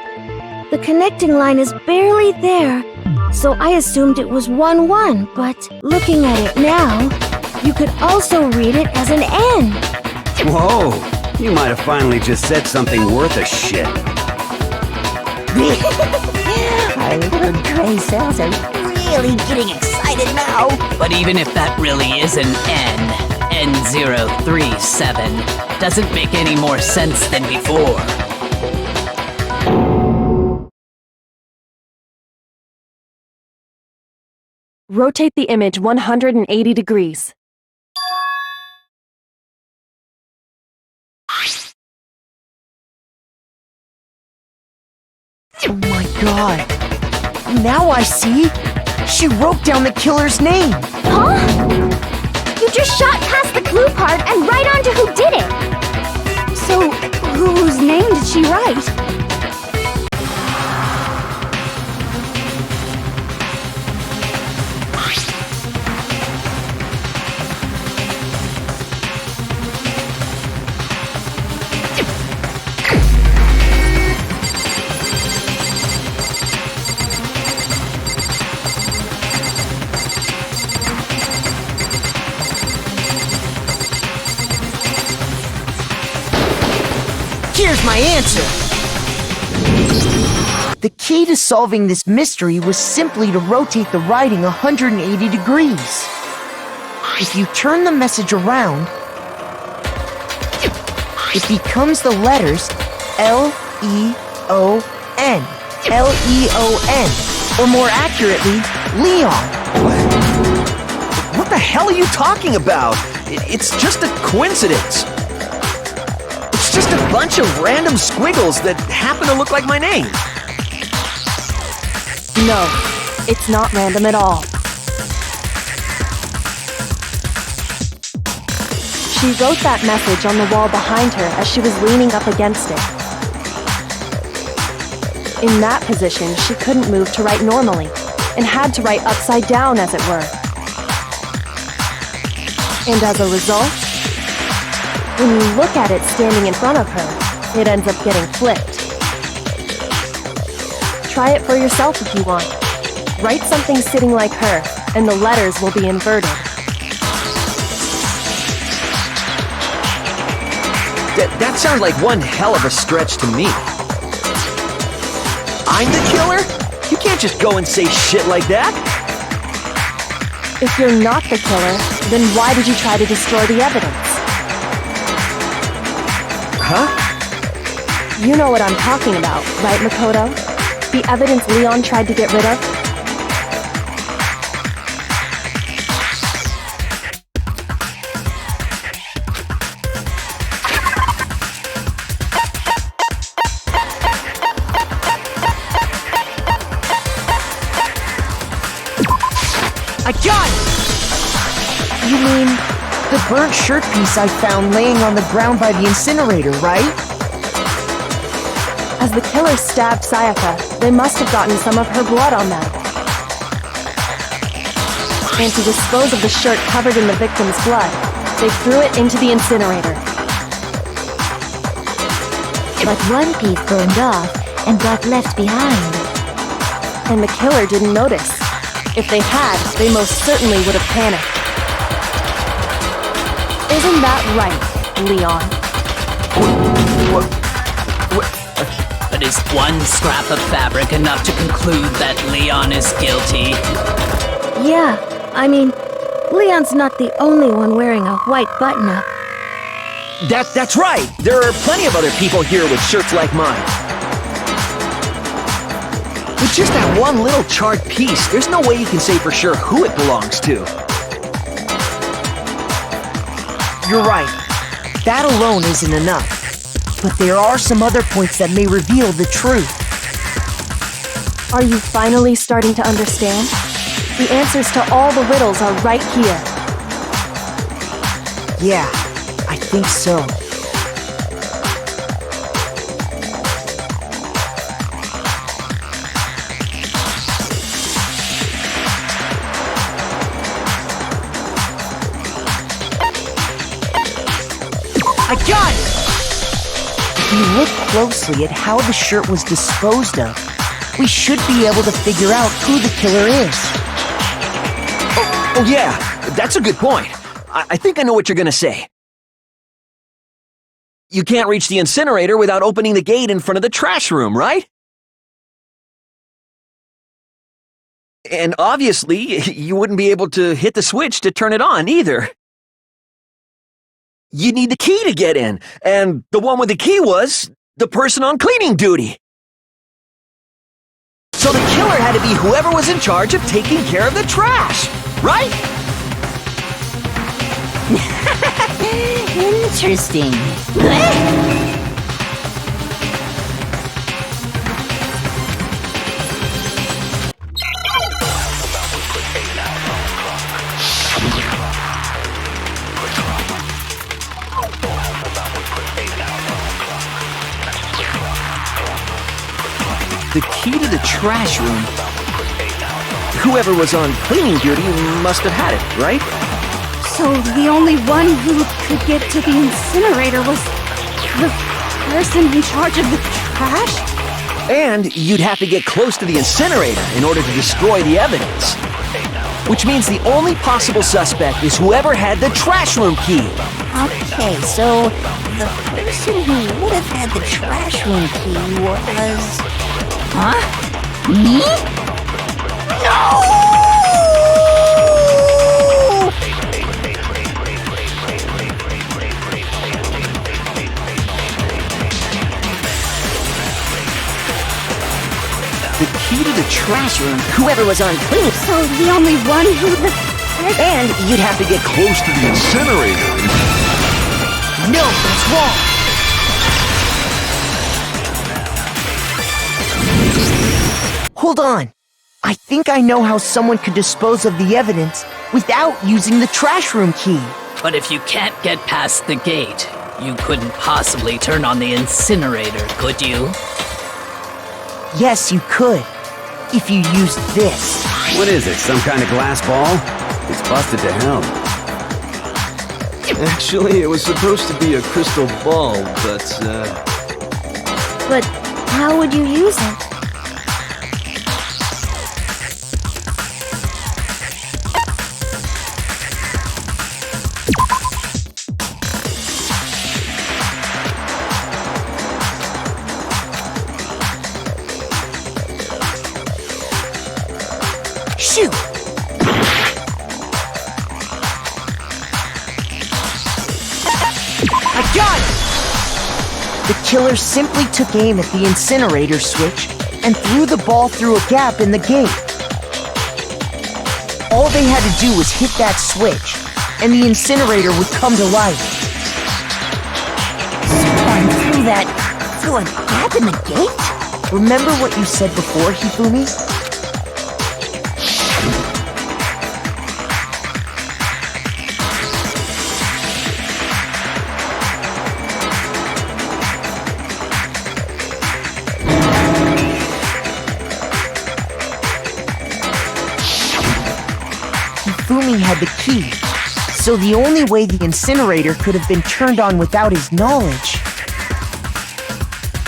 The connecting line is barely there, so I assumed it was 1-1, but looking at it now, you could also read it as an N. Whoa, you might have finally just said something worth a shit. Our little gray cells are really getting excited now. But even if that really is an N037, doesn't make any more sense than before. Rotate the image 180 degrees. Oh my god. Now I see. She wrote down the killer's name. Huh? You just shot past the clue part and right onto who did it. So, whose name did she write? Here's my answer! The key to solving this mystery was simply to rotate the writing 180 degrees. If you turn the message around, it becomes the letters L-E-O-N. L-E-O-N. Or more accurately, Leon. What the hell are you talking about? It's just a coincidence. It's just a bunch of random squiggles that happen to look like my name. No, it's not random at all. She wrote that message on the wall behind her as she was leaning up against it. In that position, she couldn't move to write normally, and had to write upside down, as it were. And as a result, when you look at it standing in front of her, it ends up getting flipped. Try it for yourself if you want. Write something sitting like her, and the letters will be inverted. That sounds like one hell of a stretch to me. I'm the killer? You can't just go and say shit like that. If you're not the killer, then why did you try to destroy the evidence? Huh? You know what I'm talking about, right, Makoto? The evidence Leon tried to get rid of? I got it! You mean the burnt shirt piece I found laying on the ground by the incinerator, right? As the killer stabbed Sayaka, they must have gotten some of her blood on them. And to dispose of the shirt covered in the victim's blood, they threw it into the incinerator. But one piece burned off and got left behind. And the killer didn't notice. If they had, they most certainly would have panicked. Isn't that right, Leon? But is one scrap of fabric enough to conclude that Leon is guilty? Yeah, I mean, Leon's not the only one wearing a white button-up. That's right! There are plenty of other people here with shirts like mine. With just that one little charred piece, there's no way you can say for sure who it belongs to. You're right. That alone isn't enough. But there are some other points that may reveal the truth. Are you finally starting to understand? The answers to all the riddles are right here. Yeah, I think so. I got it! If you look closely at how the shirt was disposed of, we should be able to figure out who the killer is. Oh yeah, that's a good point. I think I know what you're gonna say. You can't reach the incinerator without opening the gate in front of the trash room, right? And obviously, you wouldn't be able to hit the switch to turn it on either. You need the key to get in, and the one with the key was the person on cleaning duty. So the killer had to be whoever was in charge of taking care of the trash, right? Interesting. The key to the trash room. Whoever was on cleaning duty must have had it, right? So the only one who could get to the incinerator was the person in charge of the trash? And you'd have to get close to the incinerator in order to destroy the evidence. Which means the only possible suspect is whoever had the trash room key. Okay, so the person who would have had the trash room key was... Huh? Me? No! The key to the trash room, whoever was on cleaning. So the only one who... And you'd have to get close to the incinerator. No, that's wrong! Hold on. I think I know how someone could dispose of the evidence without using the trash room key. But if you can't get past the gate, you couldn't possibly turn on the incinerator, could you? Yes, you could. If you used this. What is it, some kind of glass ball? It's busted to hell. Actually, it was supposed to be a crystal ball, but But how would you use it? I got it! The killer simply took aim at the incinerator switch and threw the ball through a gap in the gate. All they had to do was hit that switch, and the incinerator would come to life. And through a gap in the gate? Remember what you said before, Hifumi? Hifumi had the key, so the only way the incinerator could have been turned on without his knowledge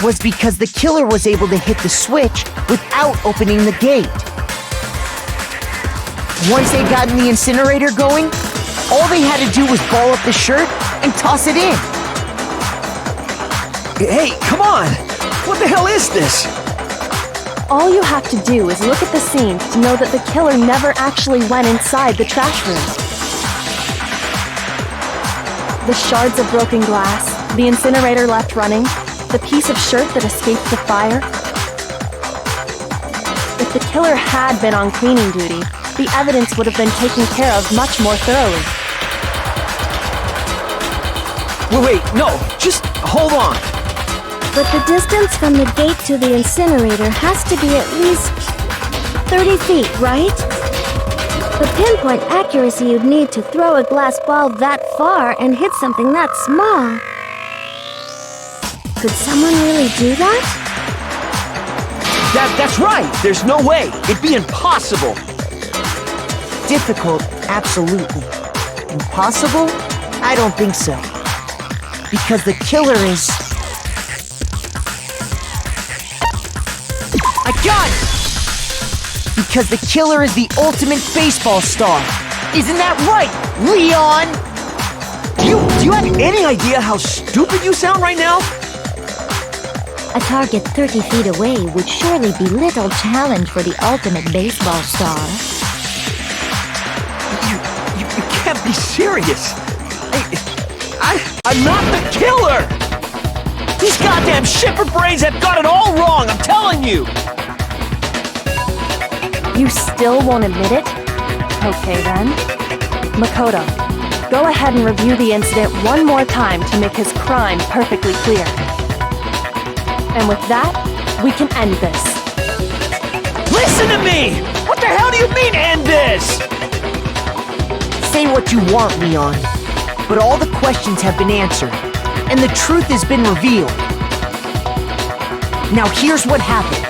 was because the killer was able to hit the switch without opening the gate. Once they got in the incinerator going, all they had to do was ball up the shirt and toss it in. Hey, come on! What the hell is this? All you have to do is look at the scene to know that the killer never actually went inside the trash room. The shards of broken glass, the incinerator left running, the piece of shirt that escaped the fire. If the killer had been on cleaning duty, the evidence would have been taken care of much more thoroughly. Wait, no, just hold on. But the distance from the gate to the incinerator has to be at least 30 feet, right? The pinpoint accuracy you'd need to throw a glass ball that far and hit something that small. Could someone really do that? That's right! There's no way! It'd be impossible! Difficult, absolutely. Impossible? I don't think so. Because the killer is... I got it! Because the killer is the ultimate baseball star. Isn't that right, Leon? Do you have any idea how stupid you sound right now? A target 30 feet away would surely be little challenge for the ultimate baseball star. You can't be serious. I'm not the killer! These goddamn shipper brains have got it all wrong, I'm telling you! You still won't admit it? Okay then. Makoto, go ahead and review the incident one more time to make his crime perfectly clear. And with that, we can end this. Listen to me! What the hell do you mean, end this? Say what you want, Leon. But all the questions have been answered, and the truth has been revealed. Now here's what happened.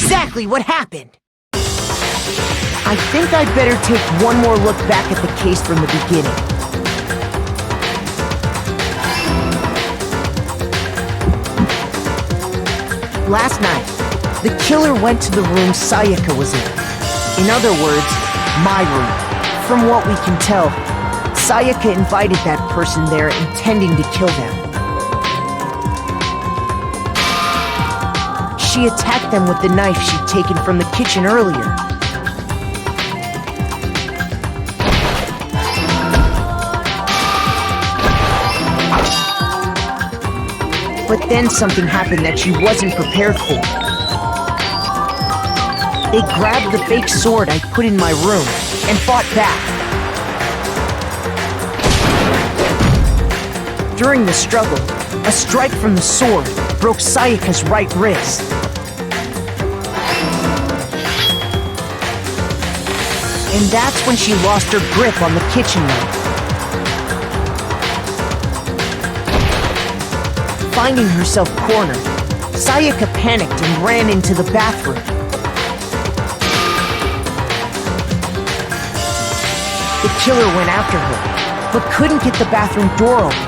exactly what happened. I think I'd better take one more look back at the case from the beginning. Last night, the killer went to the room Sayaka was in. In other words, my room. From what we can tell, Sayaka invited that person there intending to kill them. She attacked them with the knife she'd taken from the kitchen earlier. But then something happened that she wasn't prepared for. They grabbed the fake sword I put in my room and fought back. During the struggle, a strike from the sword broke Sayaka's right wrist. And that's when she lost her grip on the kitchen knife. Finding herself cornered, Sayaka panicked and ran into the bathroom. The killer went after her, but couldn't get the bathroom door open.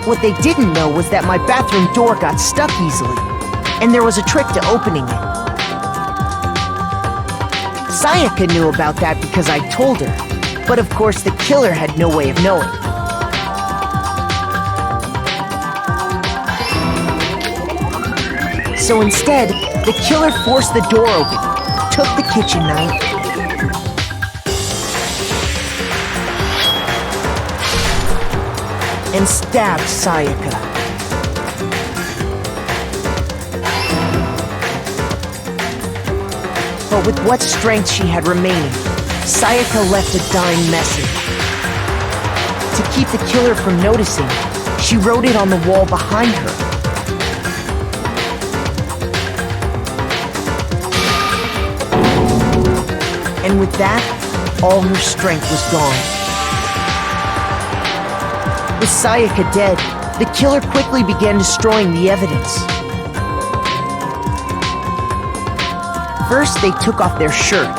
What they didn't know was that my bathroom door got stuck easily, and there was a trick to opening it. Sayaka knew about that because I told her, but of course the killer had no way of knowing. So instead, the killer forced the door open, took the kitchen knife, and stabbed Sayaka. But with what strength she had remaining, Sayaka left a dying message. To keep the killer from noticing, she wrote it on the wall behind her. And with that, all her strength was gone. With Sayaka dead, the killer quickly began destroying the evidence. First, they took off their shirt,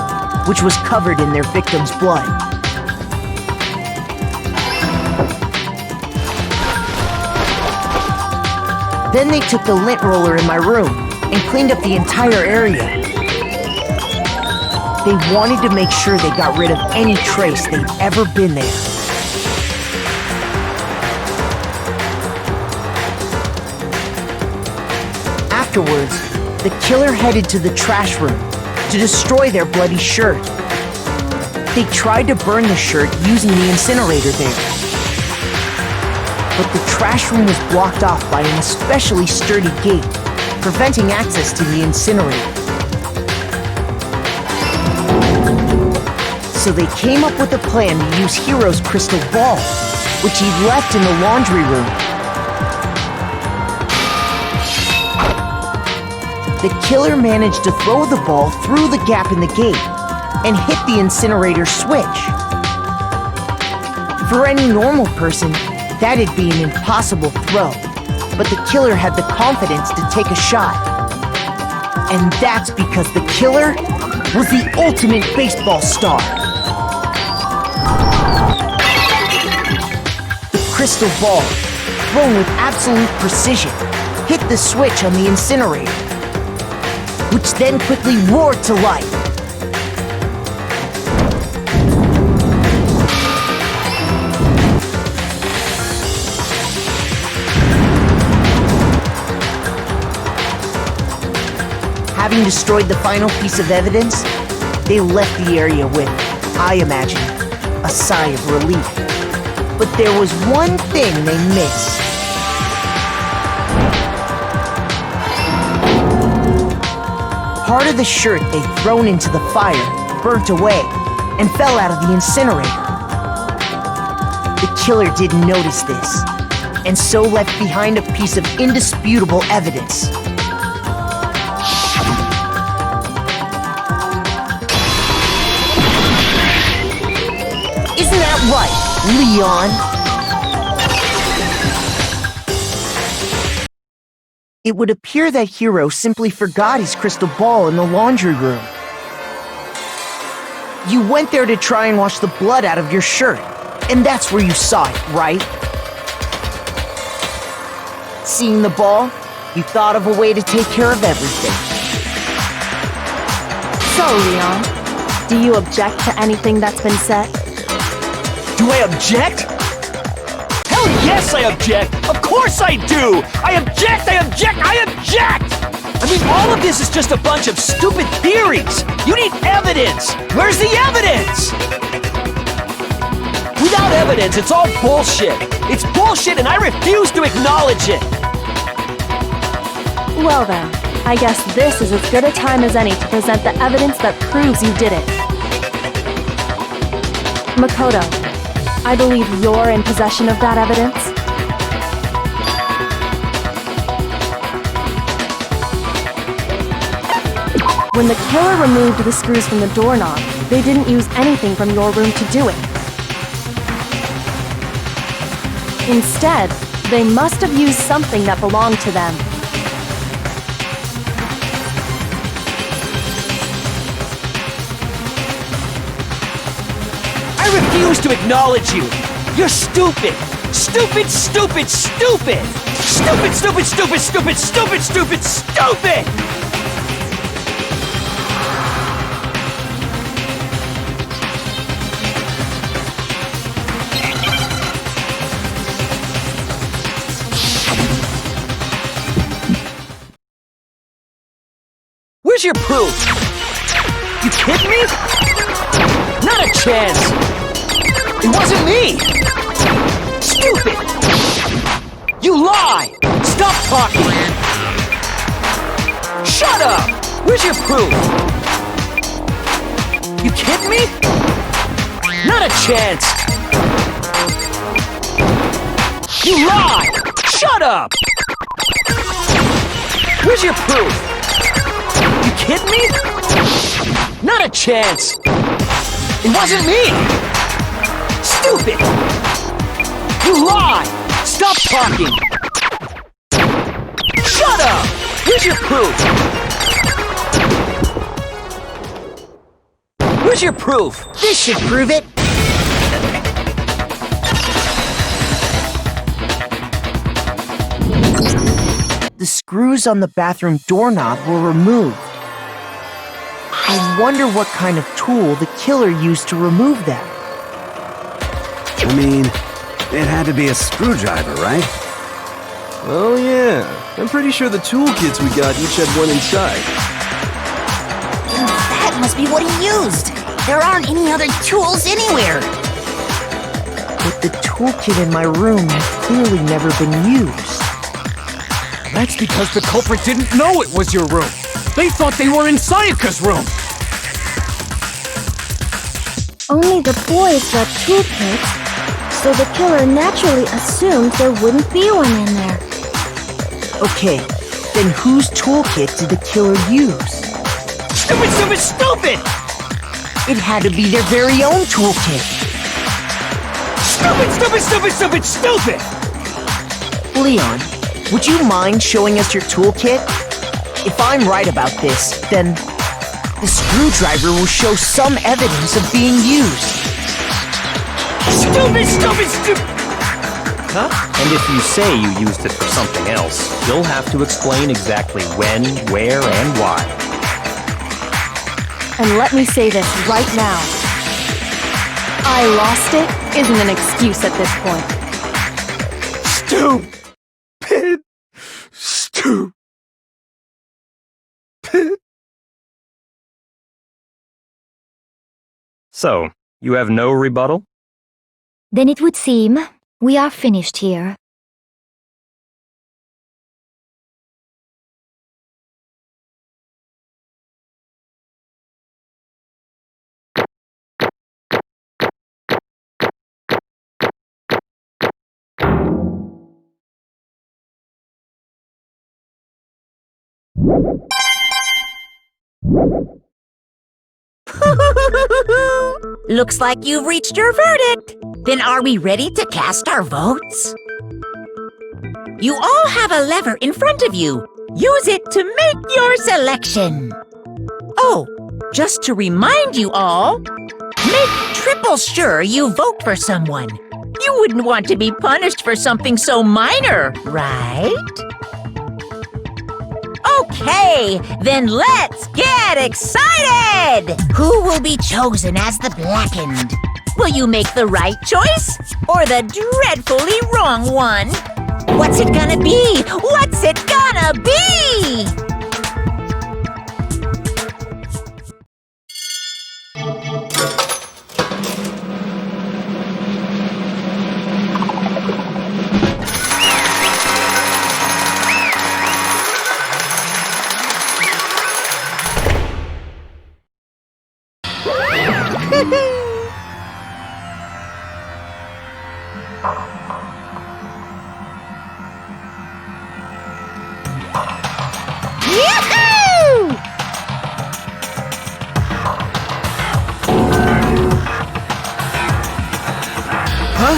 which was covered in their victim's blood. Then they took the lint roller in my room and cleaned up the entire area. They wanted to make sure they got rid of any trace they'd ever been there. Afterwards, the killer headed to the trash room to destroy their bloody shirt. They tried to burn the shirt using the incinerator there. But the trash room was blocked off by an especially sturdy gate, preventing access to the incinerator. So they came up with a plan to use Hiro's crystal ball, which he'd left in the laundry room. The killer managed to throw the ball through the gap in the gate and hit the incinerator switch. For any normal person, that'd be an impossible throw, but the killer had the confidence to take a shot. And that's because the killer was the ultimate baseball star. The crystal ball, thrown with absolute precision, hit the switch on the incinerator, which then quickly roared to life. Having destroyed the final piece of evidence, they left the area with, I imagine, a sigh of relief. But there was one thing they missed. Part of the shirt they'd thrown into the fire burnt away and fell out of the incinerator. The killer didn't notice this, and so left behind a piece of indisputable evidence. Isn't that right, Leon? It would appear that Hiro simply forgot his crystal ball in the laundry room. You went there to try and wash the blood out of your shirt, and that's where you saw it, right? Seeing the ball, you thought of a way to take care of everything. So, Leon, do you object to anything that's been said? Do I object? Hell yes, I object! Of course I do! I object! I object! I object! I mean, all of this is just a bunch of stupid theories! You need evidence! Where's the evidence? Without evidence, it's all bullshit! It's bullshit and I refuse to acknowledge it! Well then, I guess this is as good a time as any to present the evidence that proves you did it. Makoto, I believe you're in possession of that evidence. When the killer removed the screws from the doorknob, they didn't use anything from your room to do it. Instead, they must have used something that belonged to them. I refuse to acknowledge you! You're stupid! Stupid, stupid, stupid! Stupid, stupid, stupid, stupid, stupid, stupid, stupid! Where's your proof? You kidding me? Not a chance! It wasn't me! Stupid! You lie! Stop talking! Shut up! Where's your proof? You kidding me? Not a chance! You lie! Shut up! Where's your proof? You kidding me? Not a chance! It wasn't me! Stupid! You lie! Stop talking! Shut up! Where's your proof? Where's your proof? This should prove it. The screws on the bathroom doorknob were removed. I wonder what kind of tool the killer used to remove them. I mean, it had to be a screwdriver, right? Oh yeah, I'm pretty sure the toolkits we got each had one inside. That must be what he used. There aren't any other tools anywhere. But the toolkit in my room had clearly never been used. That's because the culprit didn't know it was your room. They thought they were in Sayaka's room. Only the boys got toolkits, so the killer naturally assumed there wouldn't be one in there. Okay, then whose toolkit did the killer use? Stupid, stupid, stupid! It had to be their very own toolkit. Stupid, stupid, stupid, stupid, stupid! Leon, would you mind showing us your toolkit? If I'm right about this, then the screwdriver will show some evidence of being used. Stupid, stupid, stupid! Huh? And if you say you used it for something else, you'll have to explain exactly when, where, and why. And let me say this right now. I lost it isn't an excuse at this point. Stupid! Stupid! So, you have no rebuttal? Then it would seem we are finished here. Looks like you've reached your verdict. Then are we ready to cast our votes? You all have a lever in front of you. Use it to make your selection. Oh, just to remind you all, make triple sure you vote for someone. You wouldn't want to be punished for something so minor, right? Okay, then let's get excited! Who will be chosen as the blackened? Will you make the right choice or the dreadfully wrong one? What's it gonna be? What's it gonna be? Yahoo! Huh?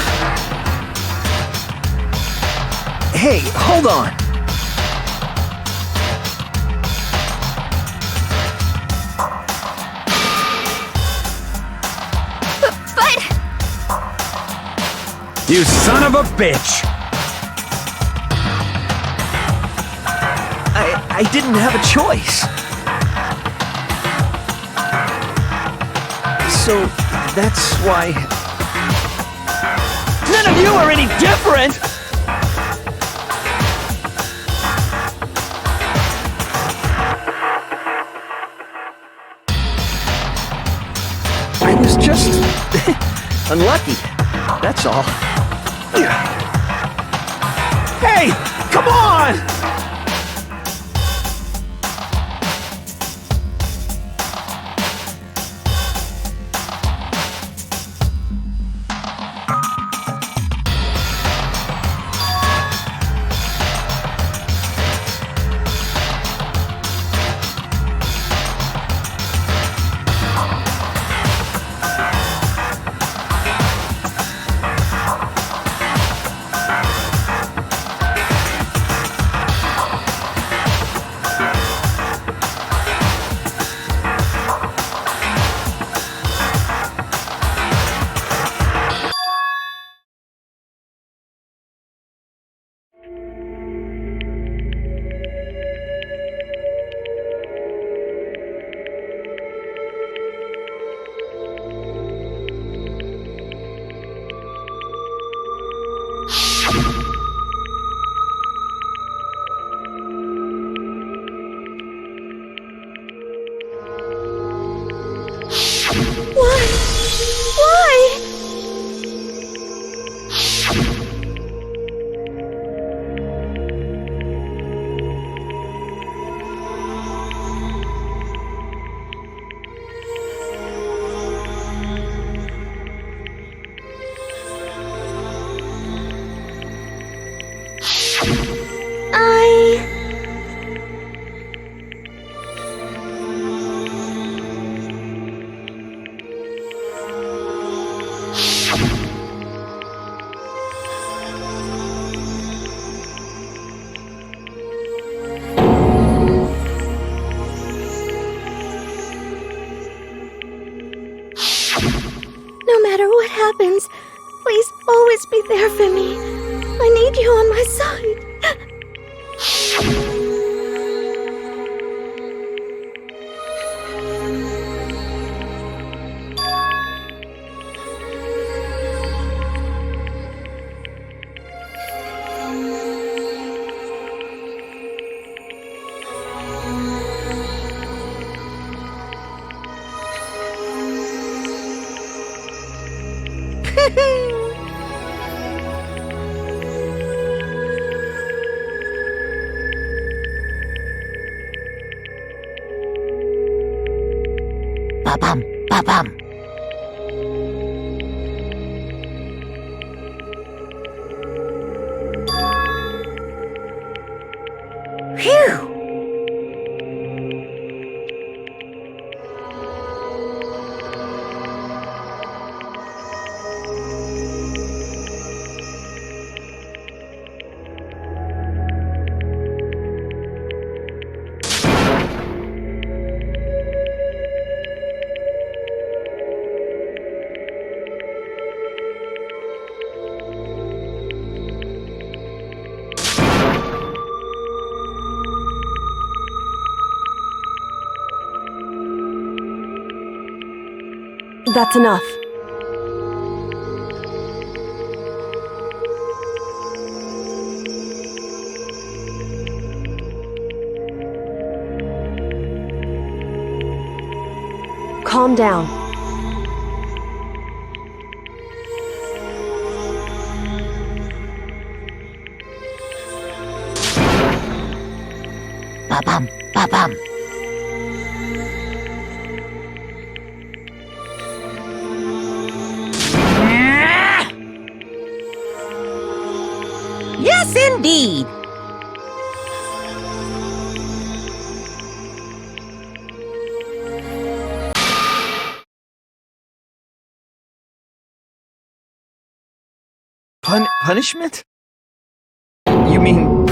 Hey, hold on. But... You son of a bitch! I didn't have a choice. So, that's why... None of you are any different! I was just... unlucky. That's all. Hey! Come on! No matter what happens, please always be there for me. I need you on my side. Ba-bum, ba-bum. Phew! That's enough. Calm down. Ba-bum, ba-bum. Yes, indeed. Punishment? You mean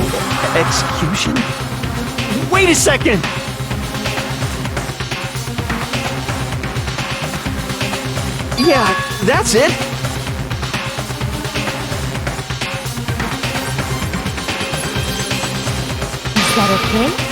execution? Wait a second! Yeah, that's it. Is that okay?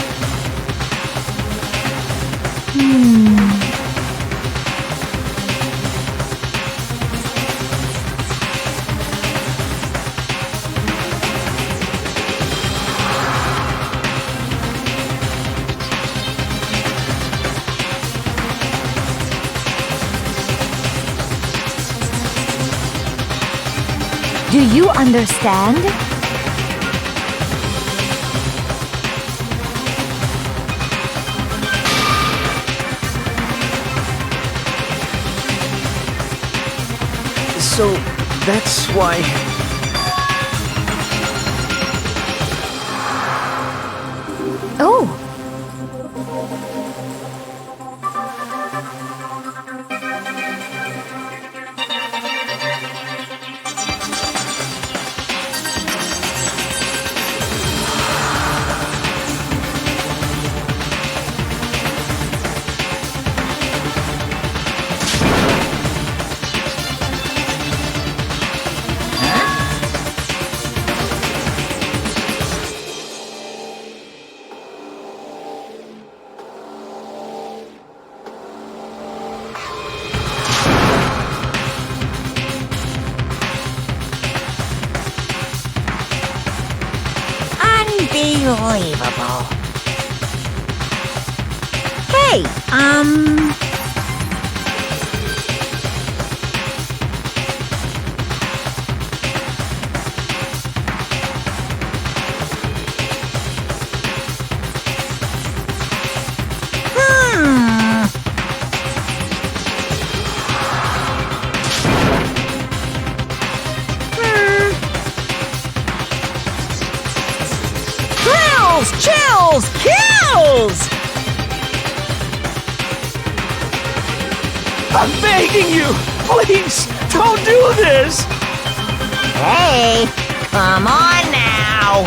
Do you understand? So, that's why... Oh! Unbelievable. Hey, Chills! Kills! I'm begging you! Please, don't do this! hey, come on now.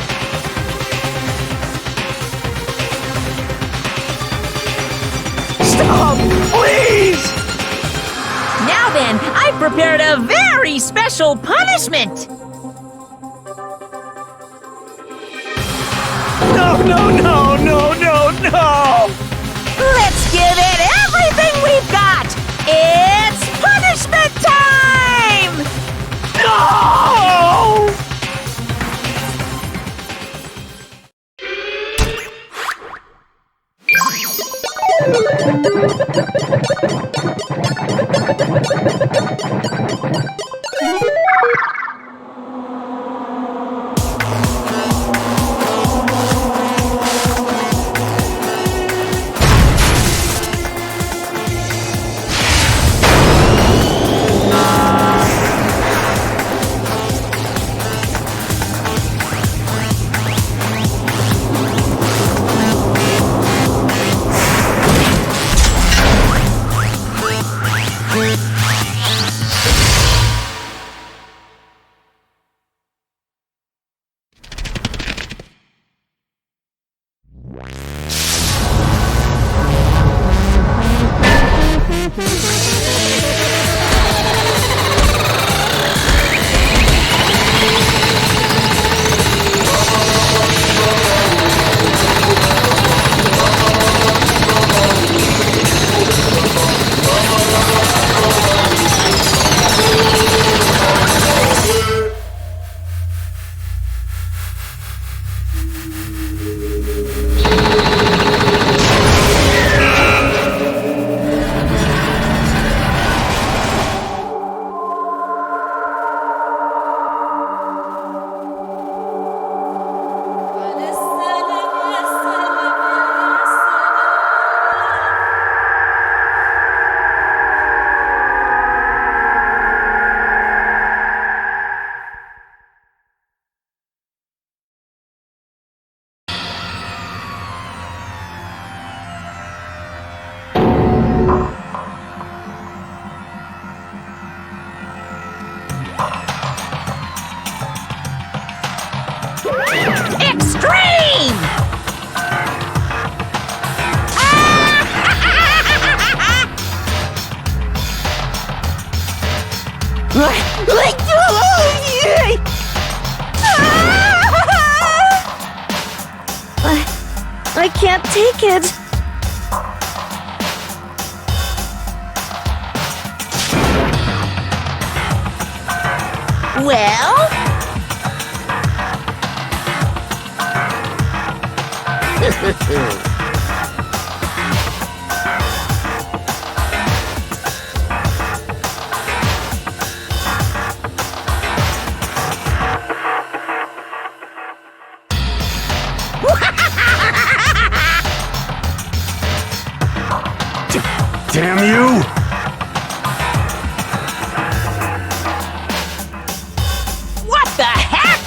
Stop! Please! Now then, I've prepared a very special punishment. No, no, no, no, no, no! Let's give it everything we've got. It's punishment time! No! I can't take it. Well? Damn you! What the heck?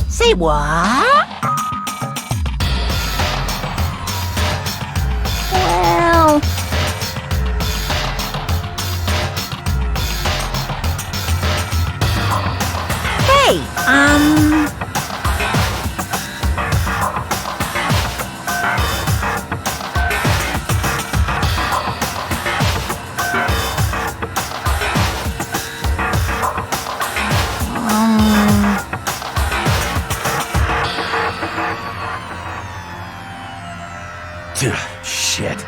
Say what? Well... Hey, Shit.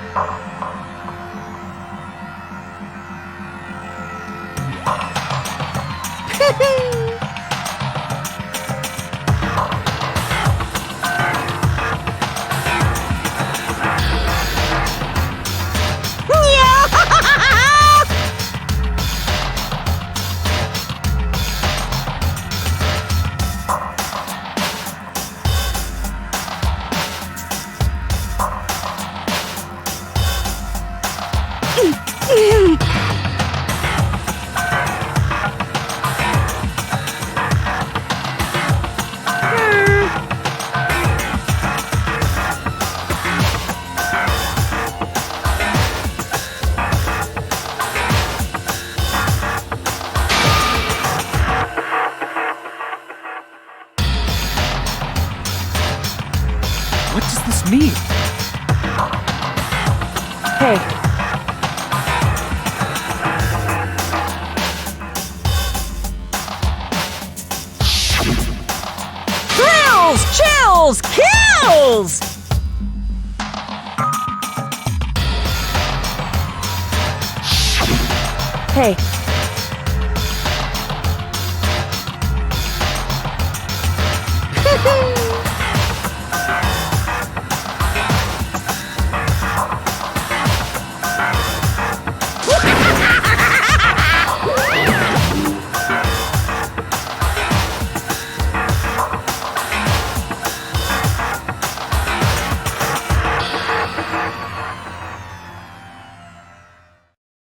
What does this mean? Hey, thrills, chills, kills! hey.